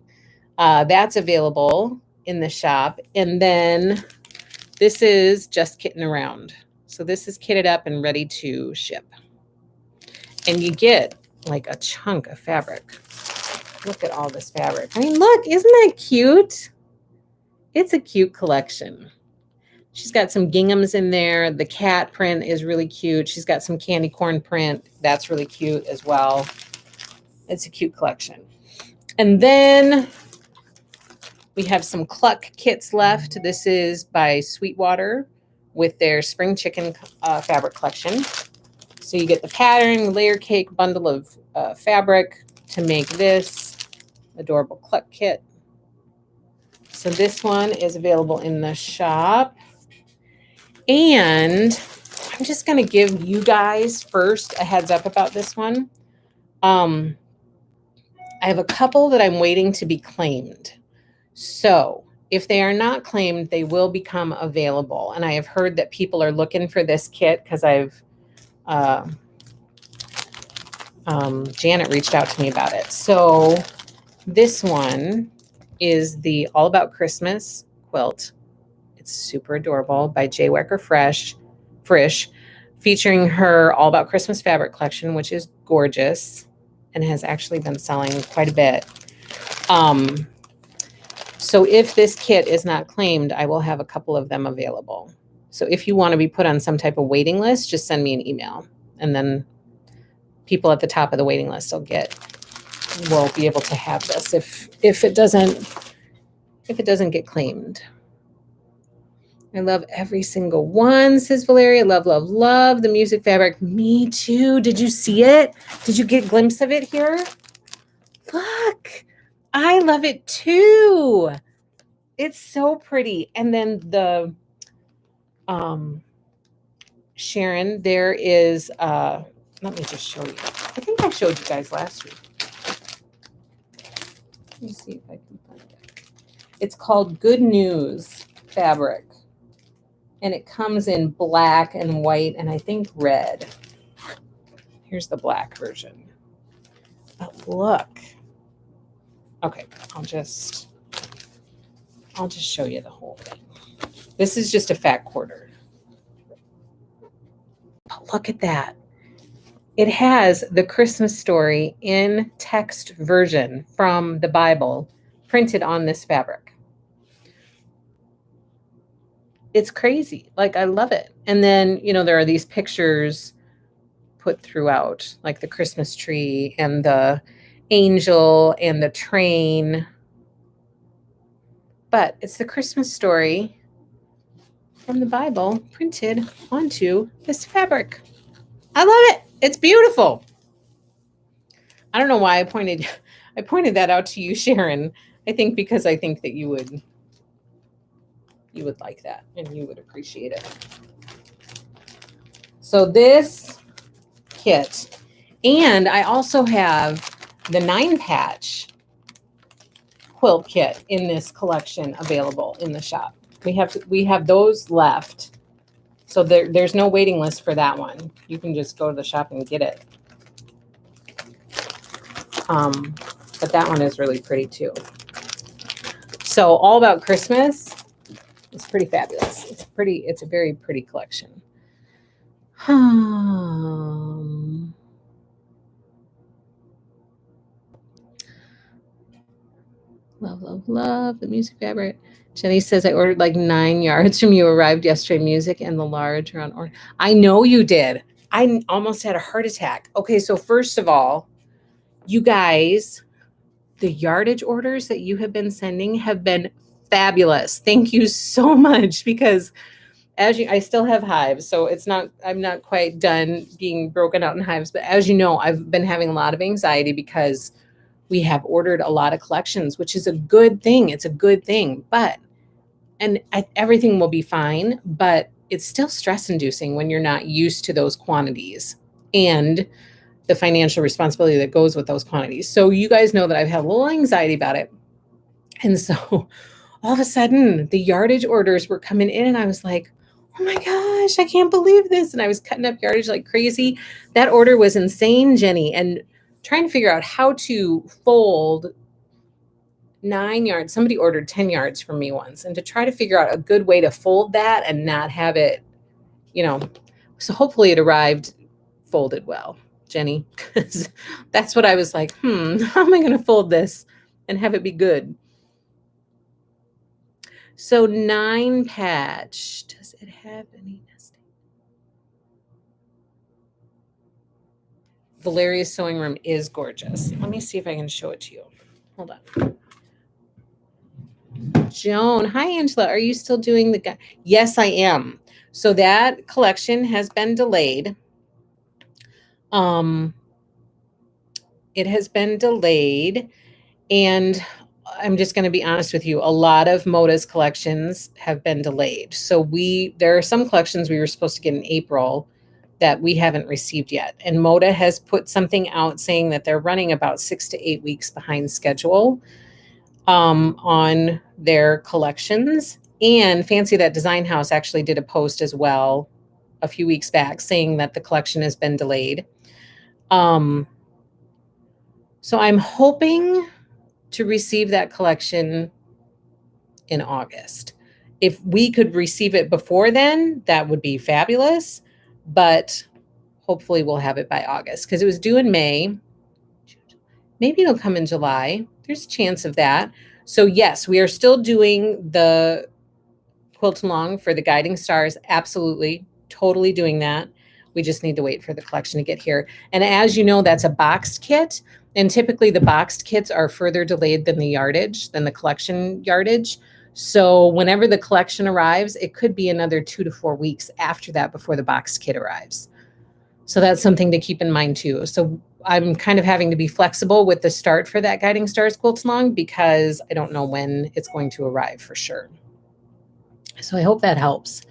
That's available in the shop. And then this is Just Kitting Around. So this is kitted up and ready to ship. And you get like a chunk of fabric. Look at all this fabric. I mean, look, isn't that cute? It's a cute collection. She's got some ginghams in there. The cat print is really cute. She's got some candy corn print. That's really cute as well. It's a cute collection. And then we have some Cluck kits left. This is by Sweetwater with their Spring Chicken fabric collection. So you get the pattern, layer cake, bundle of fabric to make this adorable Cluck kit. So this one is available in the shop. And I'm just going to give you guys first a heads up about this one. I have a couple that I'm waiting to be claimed. So if they are not claimed, they will become available. And I have heard that people are looking for this kit because Janet reached out to me about it. So this one is the All About Christmas quilt. It's super adorable by J. Wecker Frisch, featuring her All About Christmas fabric collection, which is gorgeous and has actually been selling quite a bit. So if this kit is not claimed, I will have a couple of them available. So if you want to be put on some type of waiting list, just send me an email. And then people at the top of the waiting list will be able to have this if it doesn't get claimed. I love every single one, says Valeria. Love, love, love the music fabric. Me too. Did you see it? Did you get a glimpse of it here? Look, I love it too. It's so pretty. And then the Sharon, there is let me just show you. I think I showed you guys last week. Let me see if I can find it. It's called Good News fabric. And it comes in black and white and I think red. Here's the black version. But look. Okay, I'll just show you the whole thing. This is just a fat quarter. But look at that. It has the Christmas story in text version from the Bible printed on this fabric. It's crazy. Like, I love it. And then, there are these pictures put throughout, like the Christmas tree and the angel and the train. But it's the Christmas story from the Bible printed onto this fabric. I love it. It's beautiful. I don't know why I pointed that out to you, Sharon. I think because I think that you would like that and you would appreciate it. So this kit, and I also have the 9-patch quilt kit in this collection available in the shop. We have those left. So there's no waiting list for that one. You can just go to the shop and get it. But that one is really pretty too. So All About Christmas is pretty fabulous. It's a very pretty collection. Love, love, love the music fabric. Jenny says, I ordered like 9 yards from you, arrived yesterday, music and the large around orange. I know you did. I almost had a heart attack. Okay, so first of all, you guys, the yardage orders that you have been sending have been fabulous. Thank you so much, because I still have hives, so I'm not quite done being broken out in hives. But as you know, I've been having a lot of anxiety because we have ordered a lot of collections, which is a good thing. It's a good thing, everything will be fine, but it's still stress inducing when you're not used to those quantities and the financial responsibility that goes with those quantities. So you guys know that I've had a little anxiety about it. And so all of a sudden the yardage orders were coming in and I was like, oh my gosh, I can't believe this. And I was cutting up yardage like crazy. That order was insane, Jenny. And trying to figure out how to fold 9 yards. Somebody ordered 10 yards from me once, and to try to figure out a good way to fold that and not have it, so hopefully it arrived folded well, Jenny, because that's what I was like, how am I going to fold this and have it be good? So 9 patch, does it have any nesting? Valeria's sewing room is gorgeous. Let me see if I can show it to you. Hold on. Joan, hi Angela, are you still doing the Yes, I am. So that collection has been delayed. It has been delayed, and I'm just going to be honest with you. A lot of Moda's collections have been delayed. So there are some collections we were supposed to get in April that we haven't received yet. And Moda has put something out saying that they're running about 6 to 8 weeks behind schedule on their collections. And Fancy That Design House actually did a post as well a few weeks back saying that the collection has been delayed. So I'm hoping to receive that collection in August. If we could receive it before then, that would be fabulous. But hopefully we'll have it by August, because it was due in May. Maybe it'll come in July. There's a chance of that. So yes, we are still doing the quilt along for the Guiding Stars. Absolutely. Totally doing that. We just need to wait for the collection to get here. And as you know, that's a boxed kit. And typically the boxed kits are further delayed than the collection yardage. So whenever the collection arrives, it could be another 2 to 4 weeks after that before the boxed kit arrives. So that's something to keep in mind too. So I'm kind of having to be flexible with the start for that Guiding Stars quilt along, because I don't know when it's going to arrive for sure. So I hope that helps.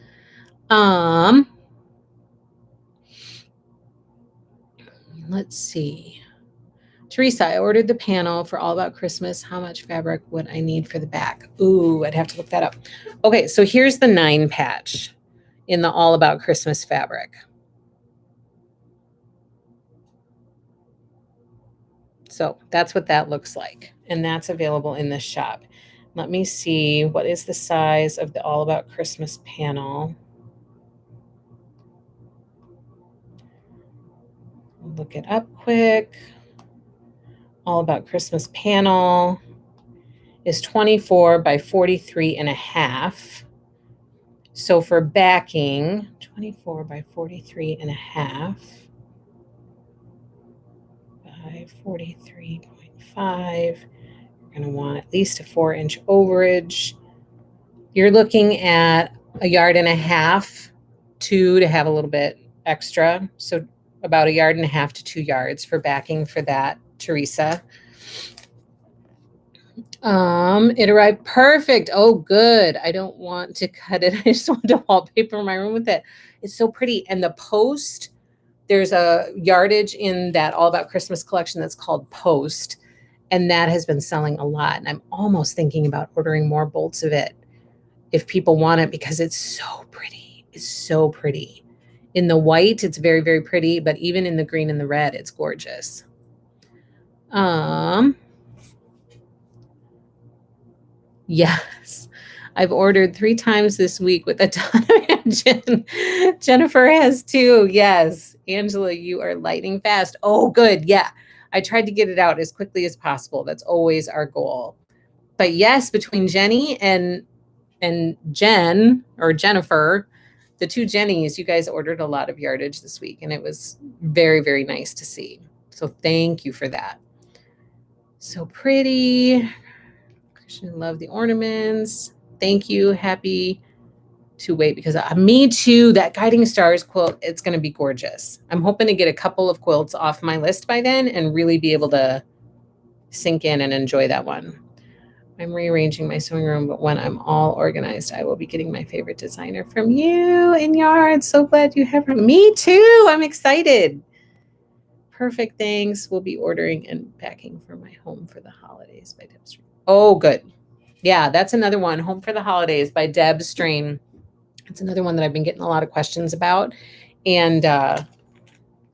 Let's see. Teresa, I ordered the panel for All About Christmas. How much fabric would I need for the back? Ooh, I'd have to look that up. Okay, so here's the 9 patch in the All About Christmas fabric. So that's what that looks like. And that's available in the shop. Let me see, what is the size of the All About Christmas panel? Look it up quick. All About Christmas panel is 24 by 43 and a half. So for backing, 24 by 43 and a half by 43.5. You're going to want at least a 4-inch overage. You're looking at 1.5 yards, 2 to have a little bit extra. So about 1.5 yards to 2 yards for backing for that, Teresa. It arrived perfect. Oh, good. I don't want to cut it. I just want to wallpaper my room with it. It's so pretty. And the post, there's a yardage in that All About Christmas collection that's called Post, and that has been selling a lot. And I'm almost thinking about ordering more bolts of it if people want it, because it's so pretty. It's so pretty. In the white, it's very, very pretty, but even in the green and the red, it's gorgeous. Yes. I've ordered 3 times this week with a ton of Jennifer has too. Yes. Angela, you are lightning fast. Oh, good. Yeah. I tried to get it out as quickly as possible. That's always our goal. But yes, between Jenny and Jen or Jennifer, the two Jennies, you guys ordered a lot of yardage this week, and it was very, very nice to see. So thank you for that. So pretty. Christian, love the ornaments. Thank you. Happy to wait because me too. That Guiding Stars quilt, it's going to be gorgeous. I'm hoping to get a couple of quilts off my list by then and really be able to sink in and enjoy that one. I'm rearranging my sewing room, but when I'm all organized, I will be getting my favorite designer from you in yard. So glad you have her. Me too. I'm excited. Perfect. Thanks. We'll be ordering and packing for my home for the holidays by Deb Stream. Oh, good. Yeah, that's another one. Home for the Holidays by Deb Stream. It's another one that I've been getting a lot of questions about, and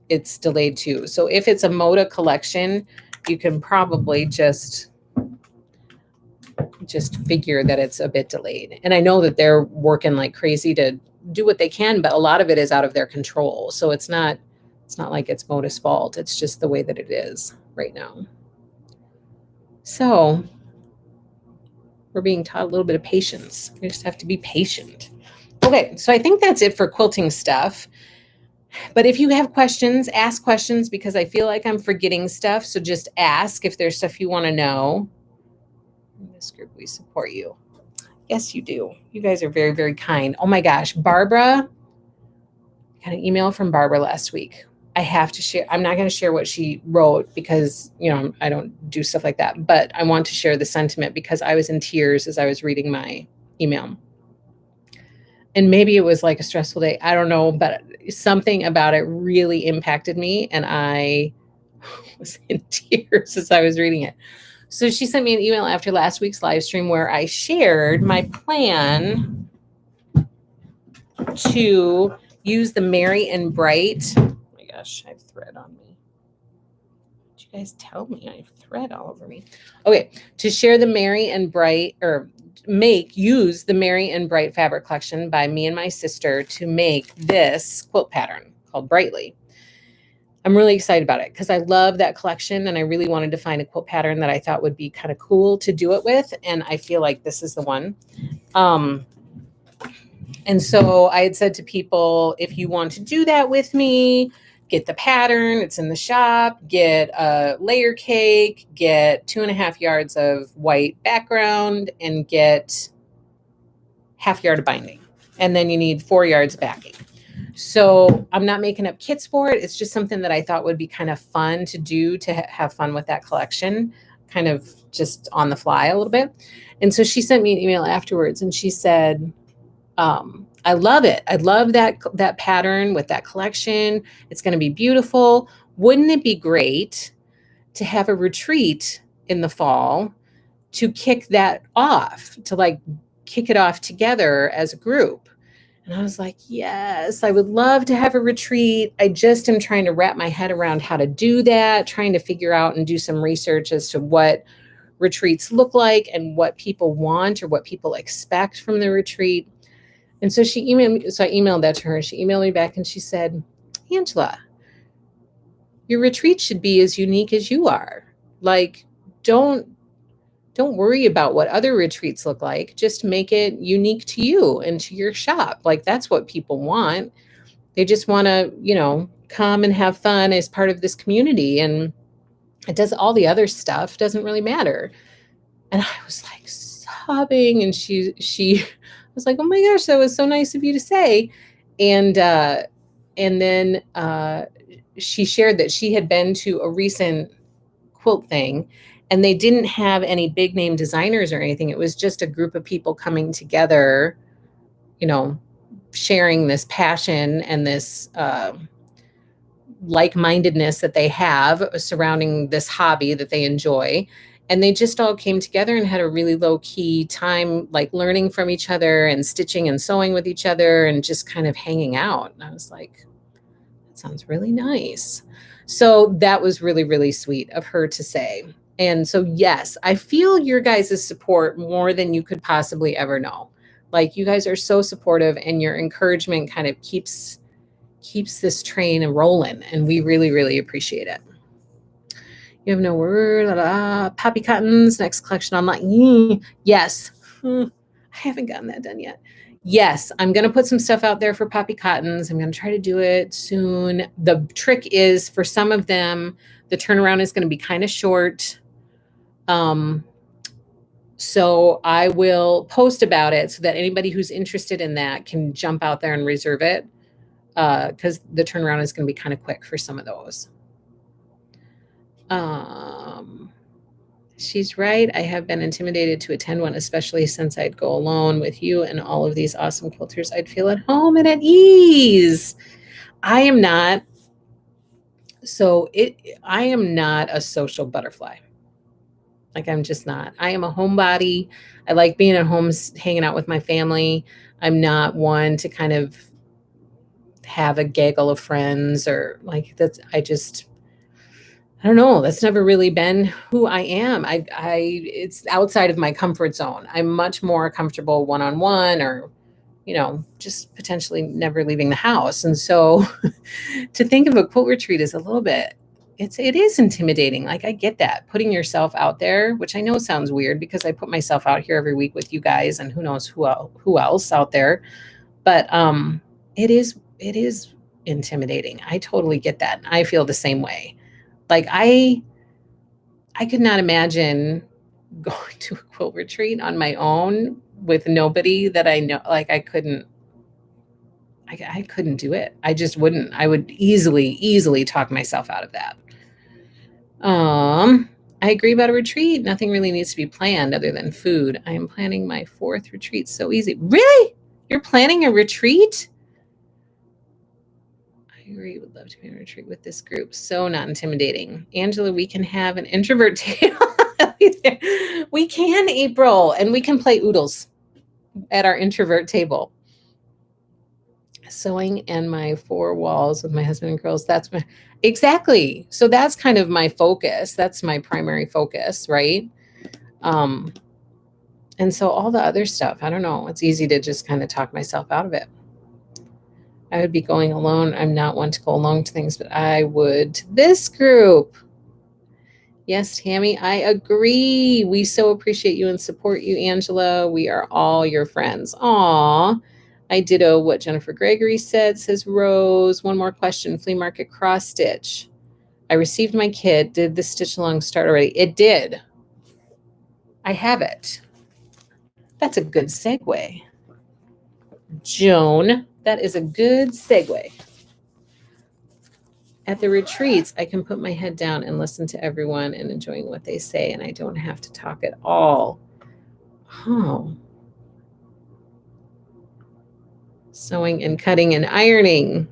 it's delayed too. So if it's a Moda collection, you can probably just figure that it's a bit delayed. And I know that they're working like crazy to do what they can, but a lot of it is out of their control. So it's not like it's Moda's fault. It's just the way that it is right now. So we're being taught a little bit of patience. We just have to be patient. Okay, so I think that's it for quilting stuff. But if you have questions, ask questions because I feel like I'm forgetting stuff. So just ask if there's stuff you want to know. In this group, we support you. Yes, you do. You guys are very, very kind. Oh my gosh, Barbara. I got an email from Barbara last week. I have to share. I'm not going to share what she wrote because, I don't do stuff like that. But I want to share the sentiment because I was in tears as I was reading my email. And maybe it was like a stressful day. I don't know, but something about it really impacted me. And I was in tears as I was reading it. So she sent me an email after last week's live stream where I shared my plan to use the Merry and Bright. Oh my gosh, I have thread on me. Did you guys tell me I have thread all over me? Okay, to share the Merry and Bright, or use the Merry and Bright fabric collection by me and my sister to make this quilt pattern called Brightly. I'm really excited about it because I love that collection and I really wanted to find a quilt pattern that I thought would be kind of cool to do it with. And I feel like this is the one. And so I had said to people, if you want to do that with me, get the pattern, it's in the shop, get a layer cake, get 2.5 yards of white background, and get 1/2 yard of binding. And then you need 4 yards of backing. So I'm not making up kits for it. It's just something that I thought would be kind of fun to do, to have fun with that collection, kind of just on the fly a little bit. And so she sent me an email afterwards and she said, I love it. I love that pattern with that collection. It's going to be beautiful. Wouldn't it be great to have a retreat in the fall to kick that off, to like kick it off together as a group? And I was like, yes, I would love to have a retreat. I just am trying to wrap my head around how to do that, trying to figure out and do some research as to what retreats look like and what people want or what people expect from the retreat. And so she emailed me. So I emailed that to her. She emailed me back and she said, Angela, your retreat should be as unique as you are. Like, don't worry about what other retreats look like. Just make it unique to you and to your shop. Like, that's what people want. They just want to, come and have fun as part of this community. And it does all the other stuff doesn't really matter. And I was like sobbing, and she was like, oh my gosh, that was so nice of you to say. And then she shared that she had been to a recent quilt thing and they didn't have any big name designers or anything. It was just a group of people coming together, sharing this passion and this like-mindedness that they have surrounding this hobby that they enjoy. And they just all came together and had a really low-key time, like learning from each other and stitching and sewing with each other and just kind of hanging out. And I was like, Sounds really nice. So that was really, really sweet of her to say. And so, yes, I feel your guys' support more than you could possibly ever know. Like, you guys are so supportive, and your encouragement kind of keeps this train rolling, and we really, really appreciate it. You have no word. Poppy cottons, next collection online. Yes. I haven't gotten that done yet. Yes, I'm going to put some stuff out there for poppy cottons. I'm going to try to do it soon. The trick is, for some of them, the turnaround is going to be kind of short. So I will post about it so that anybody who's interested in that can jump out there and reserve it, because the turnaround is going to be kind of quick for some of those. She's right. I have been intimidated to attend one, especially since I'd go alone with you and all of these awesome quilters. I'd feel at home and at ease. I am not. I am not a social butterfly. Like, I'm just not. I am a homebody. I like being at home, hanging out with my family. I'm not one to kind of have a gaggle of friends or like that's, I don't know. That's never really been who I am. It's outside of my comfort zone. I'm much more comfortable one-on-one, or, just potentially never leaving the house. And so to think of a quilt retreat is a little bit, it is intimidating. Like, I get that, putting yourself out there, which I know sounds weird because I put myself out here every week with you guys and who knows who else out there. But it is intimidating. I totally get that. I feel the same way. Like, I could not imagine going to a quilt retreat on my own with nobody that I know. Like, I couldn't do it. I just wouldn't. I would easily talk myself out of that. I agree about a retreat. Nothing really needs to be planned other than food. I am planning my 4th retreat. So easy. Really? You're planning a retreat? I agree. Would love to be on a retreat with this group. So not intimidating. Angela, we can have an introvert table. We can, April, and we can play oodles at our introvert table. Sewing and my 4 walls with my husband and girls. Exactly. So that's kind of my focus. That's my primary focus, right? And so all the other stuff, I don't know. It's easy to just kind of talk myself out of it. I would be going alone. I'm not one to go alone to things, but I would to this group. Yes, Tammy, I agree. We so appreciate you and support you, Angela. We are all your friends. Aw. I ditto what Jennifer Gregory said, says Rose. One more question. Flea market cross stitch. I received my kit. Did the stitch along start already? It did. I have it. That's a good segue. Joan, that is a good segue. At the retreats, I can put my head down and listen to everyone and enjoying what they say, and I don't have to talk at all. Oh. Sewing and cutting and ironing.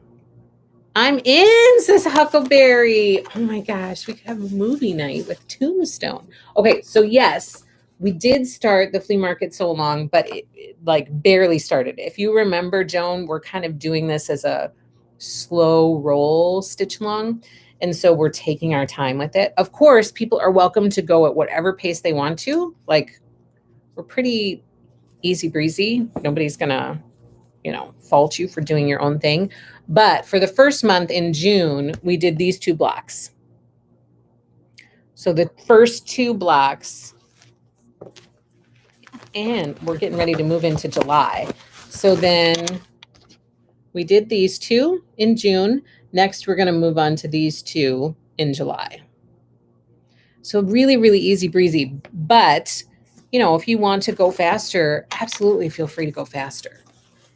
I'm in, says Huckleberry. Oh my gosh, we could have a movie night with Tombstone. Okay, so yes, we did start the flea market so long, but it like barely started. If you remember, Joan, we're kind of doing this as a slow roll stitch along. And so we're taking our time with it. Of course, people are welcome to go at whatever pace they want to. Like, we're pretty easy breezy. Nobody's gonna fault you for doing your own thing. But for the first month in June, we did these 2 blocks. So the first 2 blocks, and we're getting ready to move into July. So then we did these 2 in June. Next, we're going to move on to these 2 in July. So really, really easy breezy. But, if you want to go faster, absolutely feel free to go faster.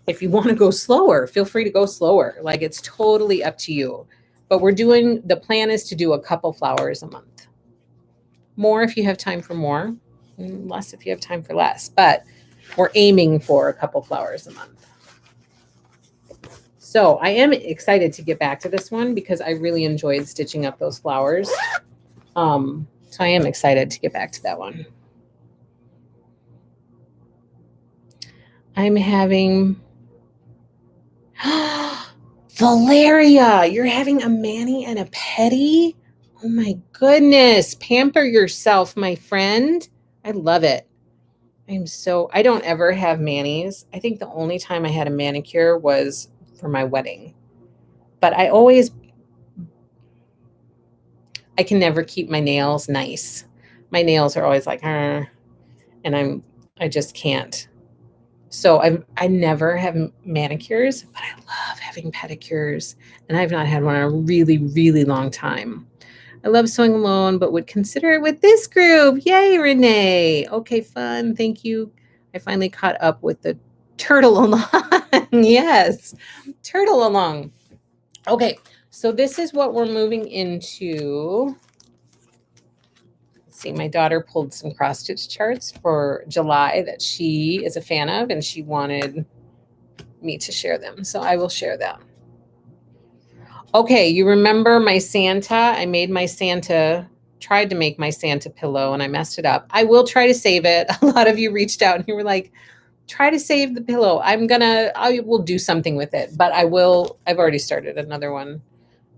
If you want to go slower, feel free to go slower. Like, it's totally up to you. But the plan is to do a couple flowers a month. More if you have time for more, and less if you have time for less. But we're aiming for a couple flowers a month. So I am excited to get back to this one because I really enjoyed stitching up those flowers. So I am excited to get back to that one. I'm having Valeria, you're having a mani and a pedi? Oh my goodness. Pamper yourself, my friend. I love it. I don't ever have manis. I think the only time I had a manicure was for my wedding. But I can never keep my nails nice. My nails are always like, and I just can't. So I never have manicures, but I love having pedicures, and I've not had one in a really, really long time. I love sewing alone, but would consider it with this group. Yay, Renee. Okay, fun. Thank you. I finally caught up with the turtle along. Yes, turtle along. Okay, so this is what we're moving into. Let's see, my daughter pulled some cross stitch charts for July that she is a fan of, and she wanted me to share them. So I will share them. Okay, you remember my Santa? I made my Santa, tried to make my Santa pillow, and I messed it up. I will try to save it. A lot of you reached out and you were like, try to save the pillow. I will do something with it, but I've already started another one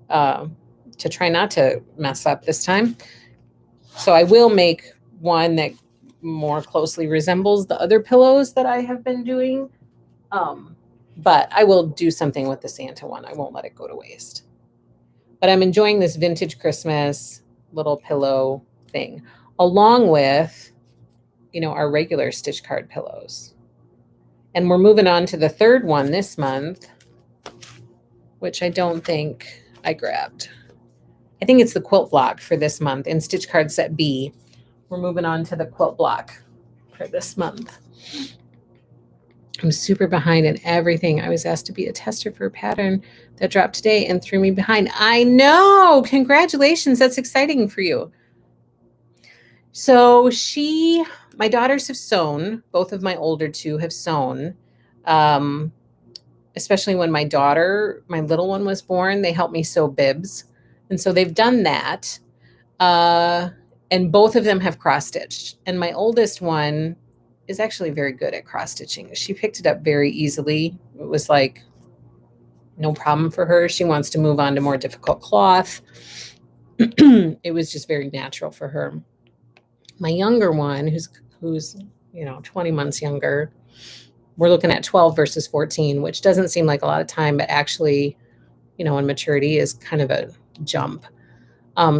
to try not to mess up this time. So I will make one that more closely resembles the other pillows that I have been doing. But I will do something with the Santa one. I won't let it go to waste. But I'm enjoying this vintage Christmas little pillow thing, along with, our regular stitch card pillows. And we're moving on to the third one this month, which I don't think I grabbed. I think it's the quilt block for this month in Stitch Card Set B. We're moving on to the quilt block for this month. I'm super behind in everything. I was asked to be a tester for a pattern that dropped today and threw me behind. I know. Congratulations. That's exciting for you. So my daughters have sewn. Both of my older two have sewn. Especially when my little one was born, they helped me sew bibs. And so they've done that. And both of them have cross-stitched. And my oldest one is actually very good at cross-stitching. She picked it up very easily. It was like no problem for her. She wants to move on to more difficult cloth. It was just very natural for her. My younger one, who's 20 months younger, we're looking at 12 versus 14, which doesn't seem like a lot of time, but actually, in maturity is kind of a jump.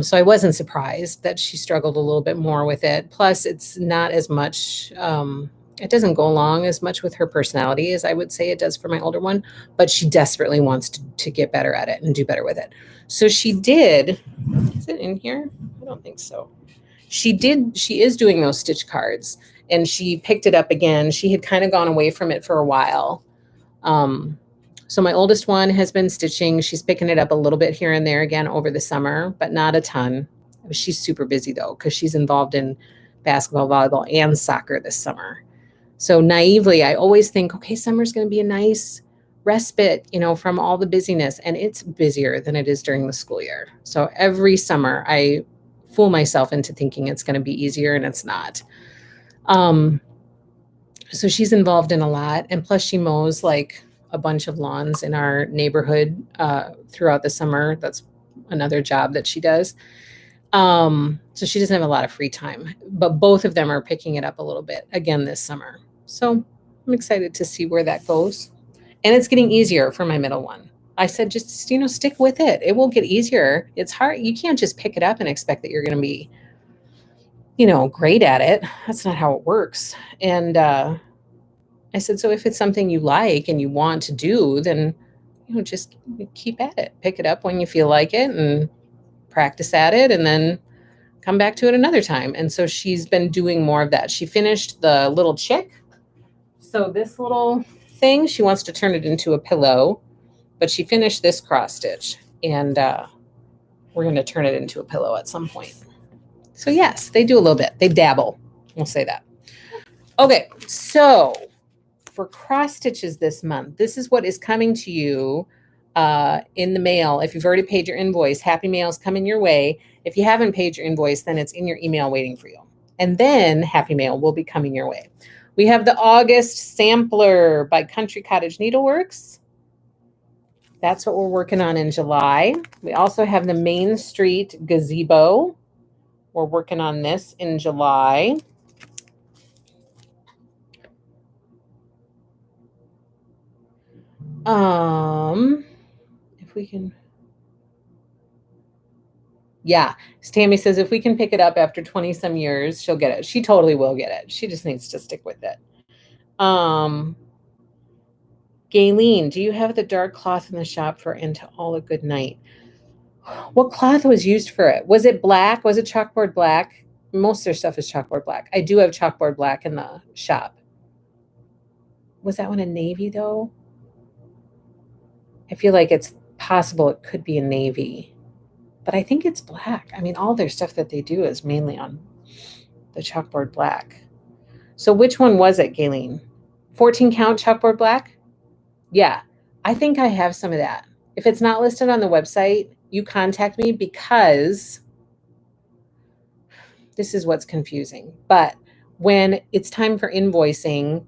So I wasn't surprised that she struggled a little bit more with it. Plus, it's not as much, it doesn't go along as much with her personality as I would say it does for my older one, but she desperately wants to get better at it and do better with it. So she did, is it in here? I don't think so. She is doing those stitch cards, and she picked it up again. She had kind of gone away from it for a while. So my oldest one has been stitching. She's picking it up a little bit here and there again over the summer, but not a ton. She's super busy though, because she's involved in basketball, volleyball, and soccer this summer. So naively, I always think, okay, summer's going to be a nice respite, from all the busyness. And it's busier than it is during the school year. So every summer I fool myself into thinking it's going to be easier, and it's not. So she's involved in a lot. And plus she mows like a bunch of lawns in our neighborhood throughout the summer. That's another job that she does. So she doesn't have a lot of free time, but both of them are picking it up a little bit again this summer. So I'm excited to see where that goes. And it's getting easier for my middle one. I said, just, stick with it. It will get easier. It's hard. You can't just pick it up and expect that you're going to be, great at it. That's not how it works. And, I said, so if it's something you like and you want to do, then, just keep at it. Pick it up when you feel like it and practice at it, and then come back to it another time. And so she's been doing more of that. She finished the little chick. So this little thing, she wants to turn it into a pillow, but she finished this cross stitch, and we're going to turn it into a pillow at some point. So yes, they do a little bit. They dabble. We'll say that. Okay, so for cross stitches this month, this is what is coming to you in the mail. If you've already paid your invoice, Happy Mail's coming your way. If you haven't paid your invoice, then it's in your email waiting for you. And then Happy Mail will be coming your way. We have the August sampler by Country Cottage Needleworks. That's what we're working on in July. We also have the Main Street gazebo. We're working on this in July. If we can, yeah. Tammy says if we can pick it up after 20 some years, she'll get it. She totally will get it. She just needs to stick with it. Gayleen, do you have the dark cloth in the shop for Into All a Good Night? What cloth was used for it? Was it black? Was it chalkboard black? Most of their stuff is chalkboard black. I do have chalkboard black in the shop. Was that one a navy though? I feel like it's possible it could be a navy, but I think it's black. I mean, all their stuff that they do is mainly on the chalkboard black. So which one was it, Gayleen? 14 count chalkboard black? Yeah, I think I have some of that. If it's not listed on the website, you contact me because this is what's confusing. But when it's time for invoicing,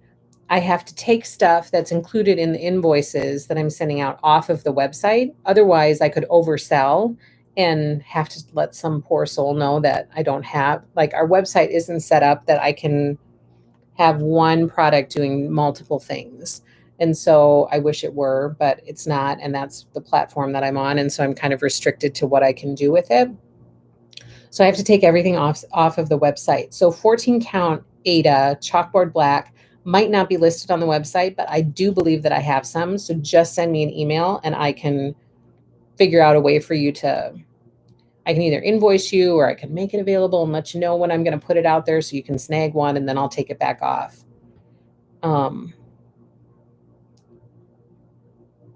I have to take stuff that's included in the invoices that I'm sending out off of the website. Otherwise, I could oversell and have to let some poor soul know that I don't have, like, our website isn't set up that I can have one product doing multiple things. And so I wish it were, but it's not. And that's the platform that I'm on. And so I'm kind of restricted to what I can do with it. So I have to take everything off of the website. So 14 count Ada chalkboard black might not be listed on the website, but I do believe that I have some. So just send me an email and I can figure out a way for you to, I can either invoice you or I can make it available and let you know when I'm going to put it out there so you can snag one and then I'll take it back off.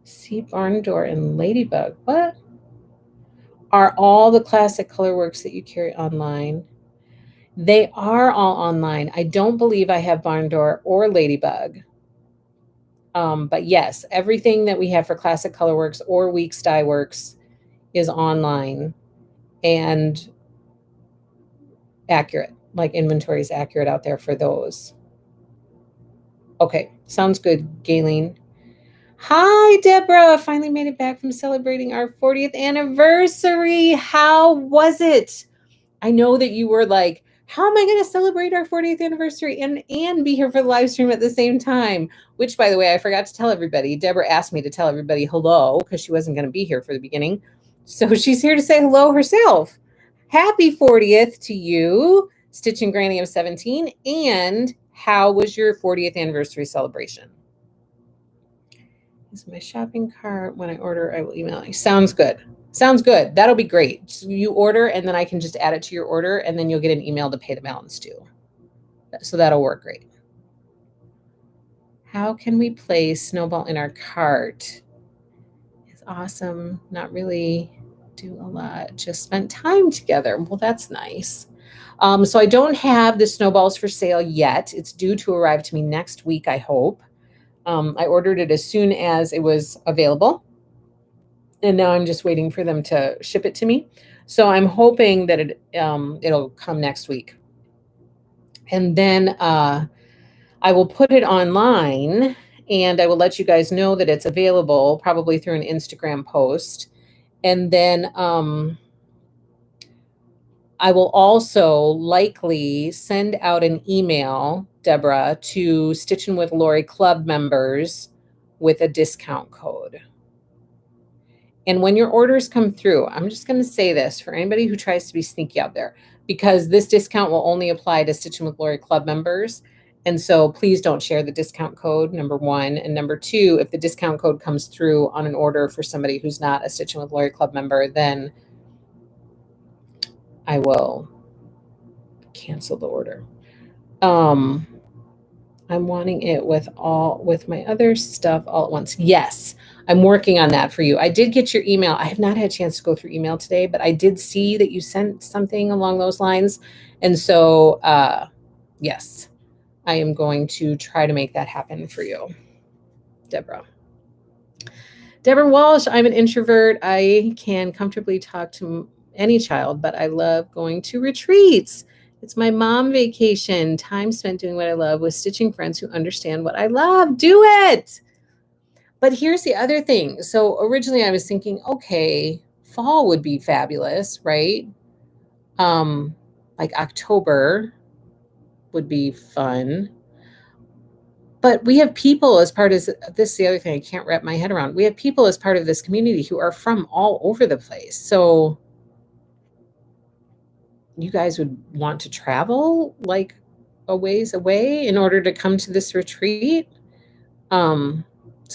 See Barn Door and Ladybug. What? Are all the classic colorworks that you carry online? They are all online. I don't believe I have Barn Door or Ladybug. But yes, everything that we have for Classic Colorworks or Weeks Dye Works is online and accurate. Like inventory is accurate out there for those. Okay, sounds good, Gayleen. Hi, Deborah. Finally made it back from celebrating our 40th anniversary. How was it? I know that you were like, how am I going to celebrate our 40th anniversary and be here for the live stream at the same time? Which, by the way, I forgot to tell everybody. Deborah asked me to tell everybody hello because she wasn't going to be here for the beginning. So she's here to say hello herself. Happy 40th to you, Stitch and Granny of 17. And how was your 40th anniversary celebration? Is my shopping cart. When I order, I will email you. Sounds good. Sounds good. That'll be great. So you order and then I can just add it to your order and then you'll get an email to pay the balance too. So that'll work great. How can we place Snowball in our cart? It's awesome. Not really do a lot. Just spent time together. Well, that's nice. So I don't have the snowballs for sale yet. It's due to arrive to me next week, I hope. I ordered it as soon as it was available. And now I'm just waiting for them to ship it to me. So I'm hoping that it'll come next week. And then I will put it online and I will let you guys know that it's available, probably through an Instagram post. And then I will also likely send out an email, Deborah, to Stitchin' with Lori Club members with a discount code. And when your orders come through, I'm just going to say this for anybody who tries to be sneaky out there, because this discount will only apply to Stitchin' with Lori Club members. And so please don't share the discount code, number one. And number two, if the discount code comes through on an order for somebody who's not a Stitchin' with Lori Club member, then I will cancel the order. I'm wanting it with my other stuff all at once. Yes, I'm working on that for you. I did get your email. I have not had a chance to go through email today, but I did see that you sent something along those lines. And so, yes, I am going to try to make that happen for you, Deborah. Deborah Walsh, I'm an introvert. I can comfortably talk to any child, but I love going to retreats. It's my mom vacation, time spent doing what I love with stitching friends who understand what I love. Do it. But here's the other thing. So originally I was thinking, okay, fall would be fabulous, right? Like October would be fun. But we have people as part of this is the other thing I can't wrap my head around. We have people as part of this community who are from all over the place. So you guys would want to travel like a ways away in order to come to this retreat? So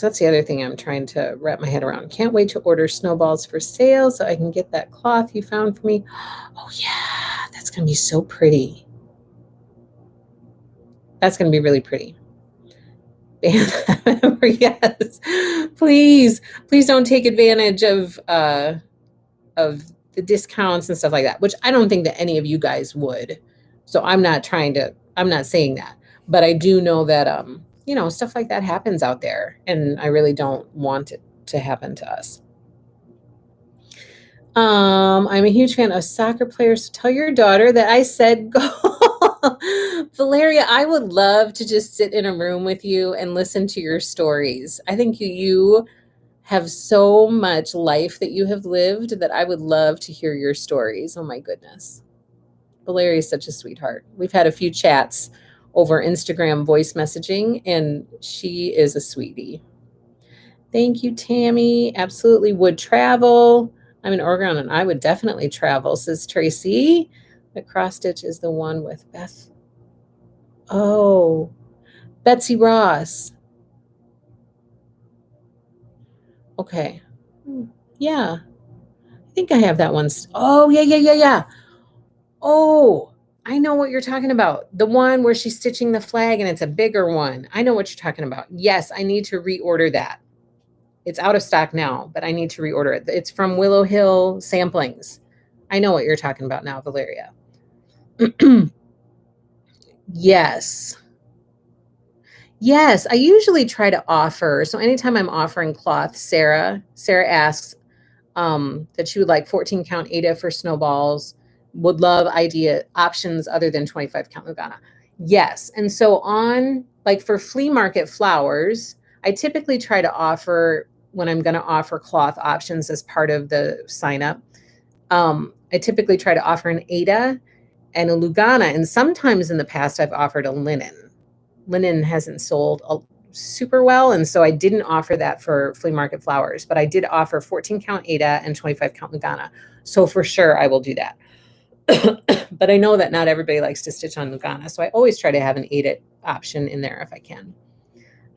that's the other thing I'm trying to wrap my head around. Can't wait to order snowballs for sale so I can get that cloth you found for me. Oh yeah, that's gonna be so pretty. That's gonna be really pretty. Yes, please, please don't take advantage of the discounts and stuff like that, which I don't think that any of you guys would. So I'm not saying that, but I do know that stuff like that happens out there, and I really don't want it to happen to us. I'm a huge fan of soccer players. So tell your daughter that I said go. Valeria, I would love to just sit in a room with you and listen to your stories. I think you have so much life that you have lived that I would love to hear your stories. Oh my goodness. Valeria is such a sweetheart. We've had a few chats over Instagram voice messaging, and she is a sweetie. Thank you, Tammy. Absolutely would travel. I'm in Oregon and I would definitely travel, says Tracy. The cross stitch is the one with Beth. Oh, Betsy Ross. Okay. Yeah. I think I have that one. Oh, yeah. Oh, I know what you're talking about. The one where she's stitching the flag and it's a bigger one. I know what you're talking about. Yes, I need to reorder that. It's out of stock now, but I need to reorder it. It's from Willow Hill Samplings. I know what you're talking about now, Valeria. Yes. Yes, I usually try to offer. So anytime I'm offering cloth, Sarah asks that she would like 14 count Ada for snowballs, would love idea options other than 25 count Lugana. Yes. And so on, like for flea market flowers, I typically try to offer when I'm going to offer cloth options as part of the sign up. I typically try to offer an Ada and a Lugana. And sometimes in the past, I've offered a linen. Linen hasn't sold super well, and so I didn't offer that for flea market flowers, but I did offer 14 count Ada and 25 count Lugana. So for sure I will do that. But I know that not everybody likes to stitch on Lugana, so I always try to have an Ada option in there if I can.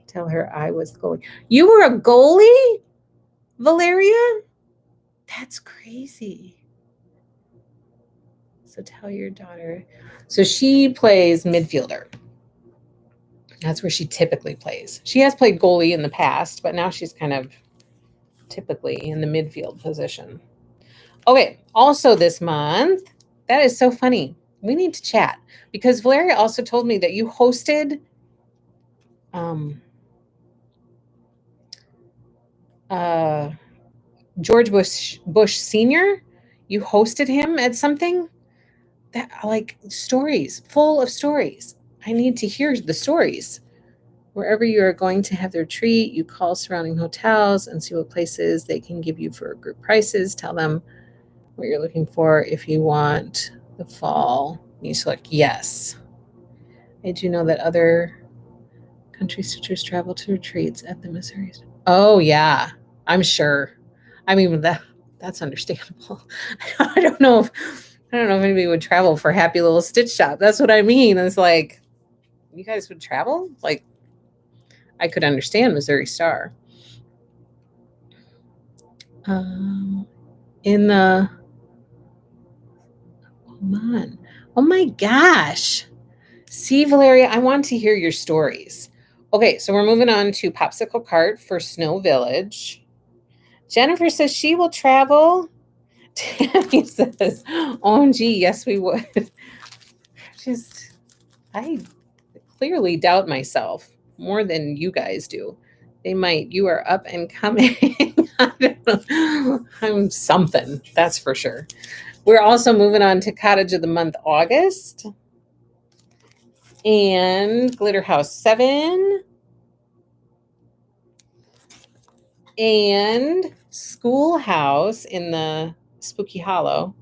Tell her I was goalie. You were a goalie, Valeria? That's crazy. So tell your daughter. So she plays midfielder. That's where she typically plays. She has played goalie in the past, but now she's kind of typically in the midfield position. Okay, also this month, that is so funny. We need to chat because Valeria also told me that you hosted George Bush Sr. You hosted him at something that like stories, full of stories. I need to hear the stories. Wherever you are going to have their retreat, you call surrounding hotels and see what places they can give you for group prices. Tell them what you're looking for. If you want the fall, you select yes. I do know that other country stitchers travel to retreats at the Missouri. Oh yeah, I'm sure. I mean that's understandable. I don't know if anybody would travel for Happy Little Stitch Shop. That's what I mean. It's like you guys would travel? Like I could understand Missouri Star. In the Oman. Oh my gosh. See, Valeria, I want to hear your stories. Okay, so we're moving on to Popsicle Cart for Snow Village. Jennifer says she will travel. Tammy says, OMG, yes, we would. I clearly doubt myself more than you guys do. They might. You are up and coming. I don't know. I'm something, that's for sure. We're also moving on to Cottage of the Month, August. And Glitter House 7. and Schoolhouse in the Spooky Hollow.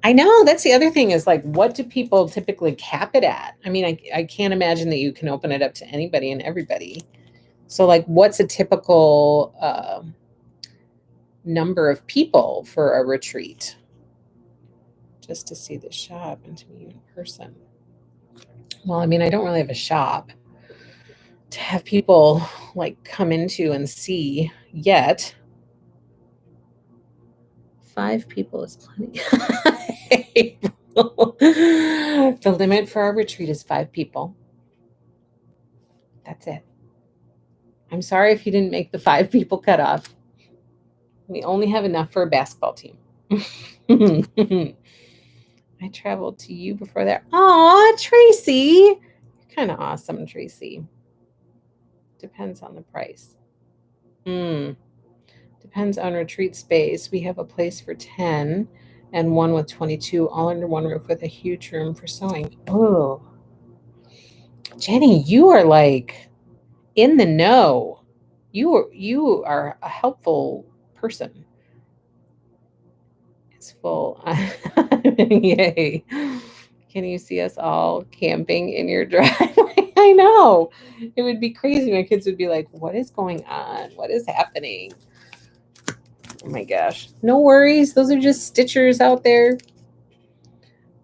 I know that's the other thing is like, what do people typically cap it at? I mean, I can't imagine that you can open it up to anybody and everybody. So like, what's a typical number of people for a retreat? Just to see the shop and to meet you in person. Well, I mean, I don't really have a shop to have people like come into and see yet. 5 people is plenty. The limit for our retreat is 5 people. That's it. I'm sorry if you didn't make the 5 people cutoff. We only have enough for a basketball team. I traveled to you before that. Aw, Tracy. You're kind of awesome, Tracy. Depends on the price. Depends on retreat space. We have a place for 10 and one with 22, all under one roof with a huge room for sewing. Oh, Jenny, you are like in the know. You are a helpful person. It's full. Yay. Can you see us all camping in your driveway? I know. It would be crazy. My kids would be like, what is going on? What is happening? Oh my gosh. No worries. Those are just stitchers out there.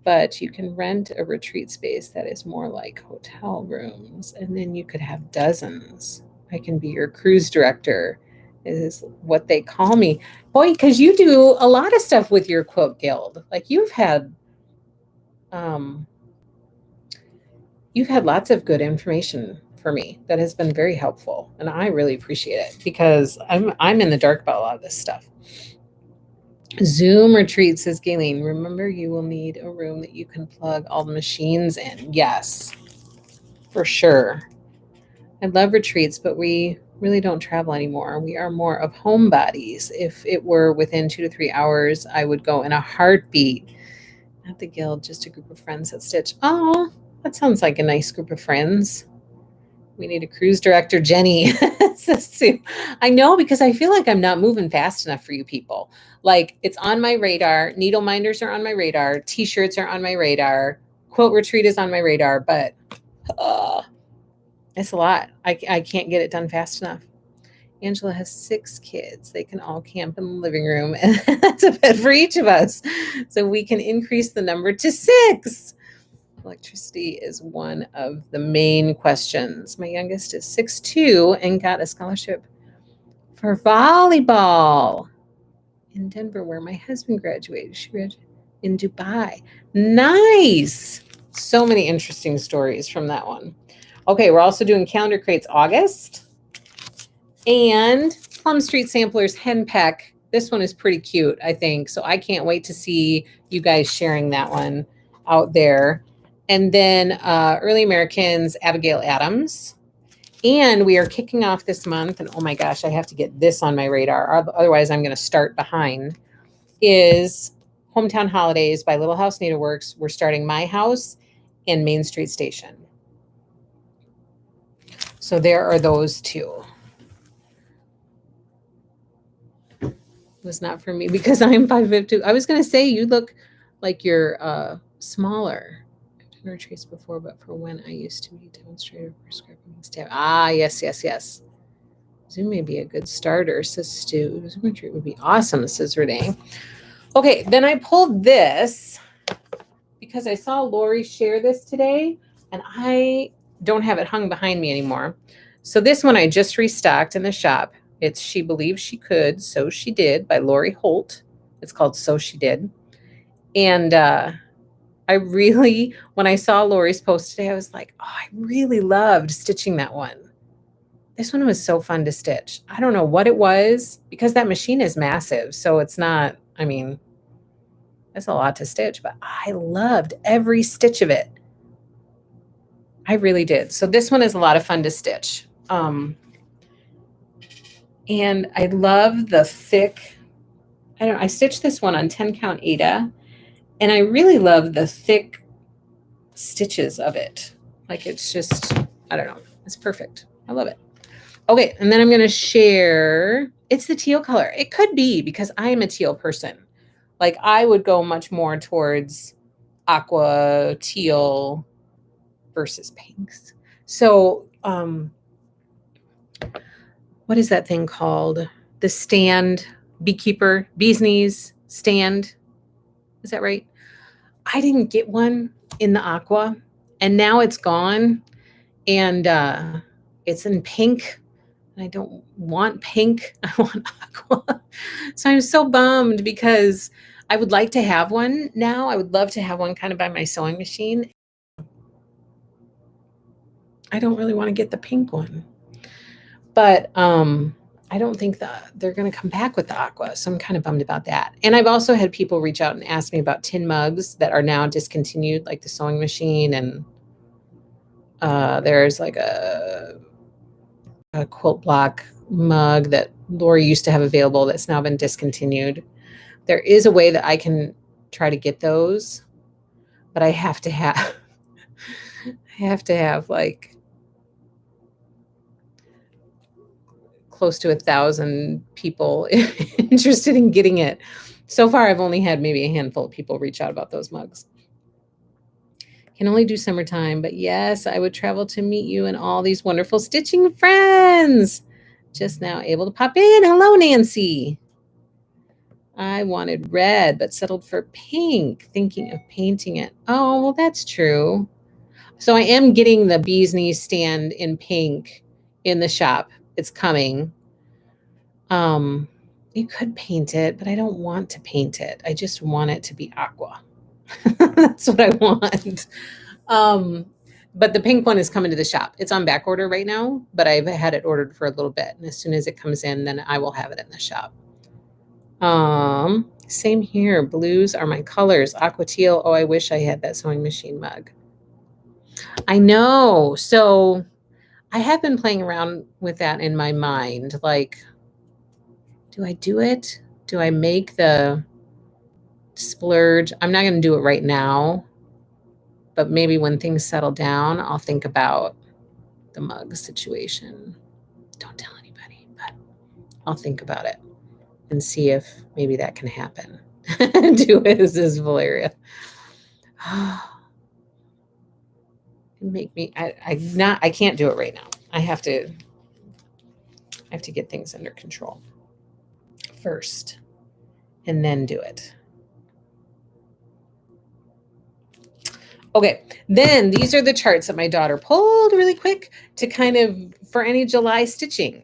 But you can rent a retreat space that is more like hotel rooms, and then you could have dozens. I can be your cruise director, is what they call me. Boy, because you do a lot of stuff with your quilt guild. Like you've had lots of good information for me that has been very helpful, and I really appreciate it because I'm in the dark about a lot of this stuff. Zoom retreat, says Galen. Remember, you will need a room that you can plug all the machines in. Yes, for sure. I love retreats, but we really don't travel anymore. We are more of homebodies. If it were within 2 to 3 hours, I would go in a heartbeat. Not the guild, just a group of friends that stitch. Oh, that sounds like a nice group of friends. We need a cruise director, Jenny. I know, because I feel like I'm not moving fast enough for you people. Like, it's on my radar. Needle minders are on my radar. T-shirts are on my radar. Quilt retreat is on my radar, but it's a lot. I can't get it done fast enough. Angela has 6 kids. They can all camp in the living room, and that's a bed for each of us. So we can increase the number to 6. Electricity is one of the main questions. My youngest is 6'2" and got a scholarship for volleyball in Denver, where my husband graduated. She graduated in Dubai. Nice. So many interesting stories from that one. Okay, we're also doing calendar crates August. And Plum Street Samplers Henpeck. This one is pretty cute, I think. So I can't wait to see you guys sharing that one out there. And then Early Americans, Abigail Adams. And we are kicking off this month, and oh my gosh, I have to get this on my radar. Otherwise, I'm going to start behind, is Hometown Holidays by Little House Needleworks. We're starting My House and Main Street Station. So there are those 2. It was not for me because I'm 5'2". I was going to say you look like you're smaller. Retreats before, but for when I used to be demonstrator for scripting staff. Ah, yes. Zoom may be a good starter, says Stu. Zoom retreat would be awesome, says Renee. Okay, then I pulled this because I saw Lori share this today, and I don't have it hung behind me anymore. So this one I just restocked in the shop. It's She Believes She Could, So She Did by Lori Holt. It's called So She Did. And I really, when I saw Lori's post today, I was like, oh, I really loved stitching that one. This one was so fun to stitch. I don't know what it was, because that machine is massive. So it's not, I mean, that's a lot to stitch, but I loved every stitch of it. I really did. So this one is a lot of fun to stitch. And I love the thick, I stitched this one on 10 count Aida. And I really love the thick stitches of it. Like, it's just, I don't know. It's perfect. I love it. Okay, and then I'm going to share. It's the teal color. It could be because I am a teal person. Like I would go much more towards aqua, teal versus pinks. So, what is that thing called? The stand beekeeper, bee's knees stand. Is that right? I didn't get one in the aqua, and now it's gone. And it's in pink. I don't want pink. I want aqua. So I'm so bummed because I would like to have one now. I would love to have one kind of by my sewing machine. I don't really want to get the pink one. But I don't think that they're going to come back with the aqua. So I'm kind of bummed about that. And I've also had people reach out and ask me about tin mugs that are now discontinued, like the sewing machine. And there's like a quilt block mug that Lori used to have available that's now been discontinued. There is a way that I can try to get those, but I have to have like close to 1,000 people interested in getting it. So far, I've only had maybe a handful of people reach out about those mugs. Can only do summertime, but yes, I would travel to meet you and all these wonderful stitching friends. Just now able to pop in. Hello, Nancy. I wanted red, but settled for pink, thinking of painting it. Oh, well, that's true. So I am getting the bee's knees stand in pink in the shop. It's coming. You could paint it, but I don't want to paint it. I just want it to be aqua. That's what I want. But the pink one is coming to the shop. It's on back order right now, but I've had it ordered for a little bit. And as soon as it comes in, then I will have it in the shop. Same here. Blues are my colors. Aqua teal. Oh, I wish I had that sewing machine mug. I know. So I have been playing around with that in my mind. Like, do I do it? Do I make the splurge? I'm not going to do it right now, but maybe when things settle down, I'll think about the mug situation. Don't tell anybody, but I'll think about it and see if maybe that can happen. Do it. This is Valeria. Make me. I can't do it right now. I have to get things under control first, and then do it. Okay, then these are the charts that my daughter pulled really quick to kind of for any July stitching.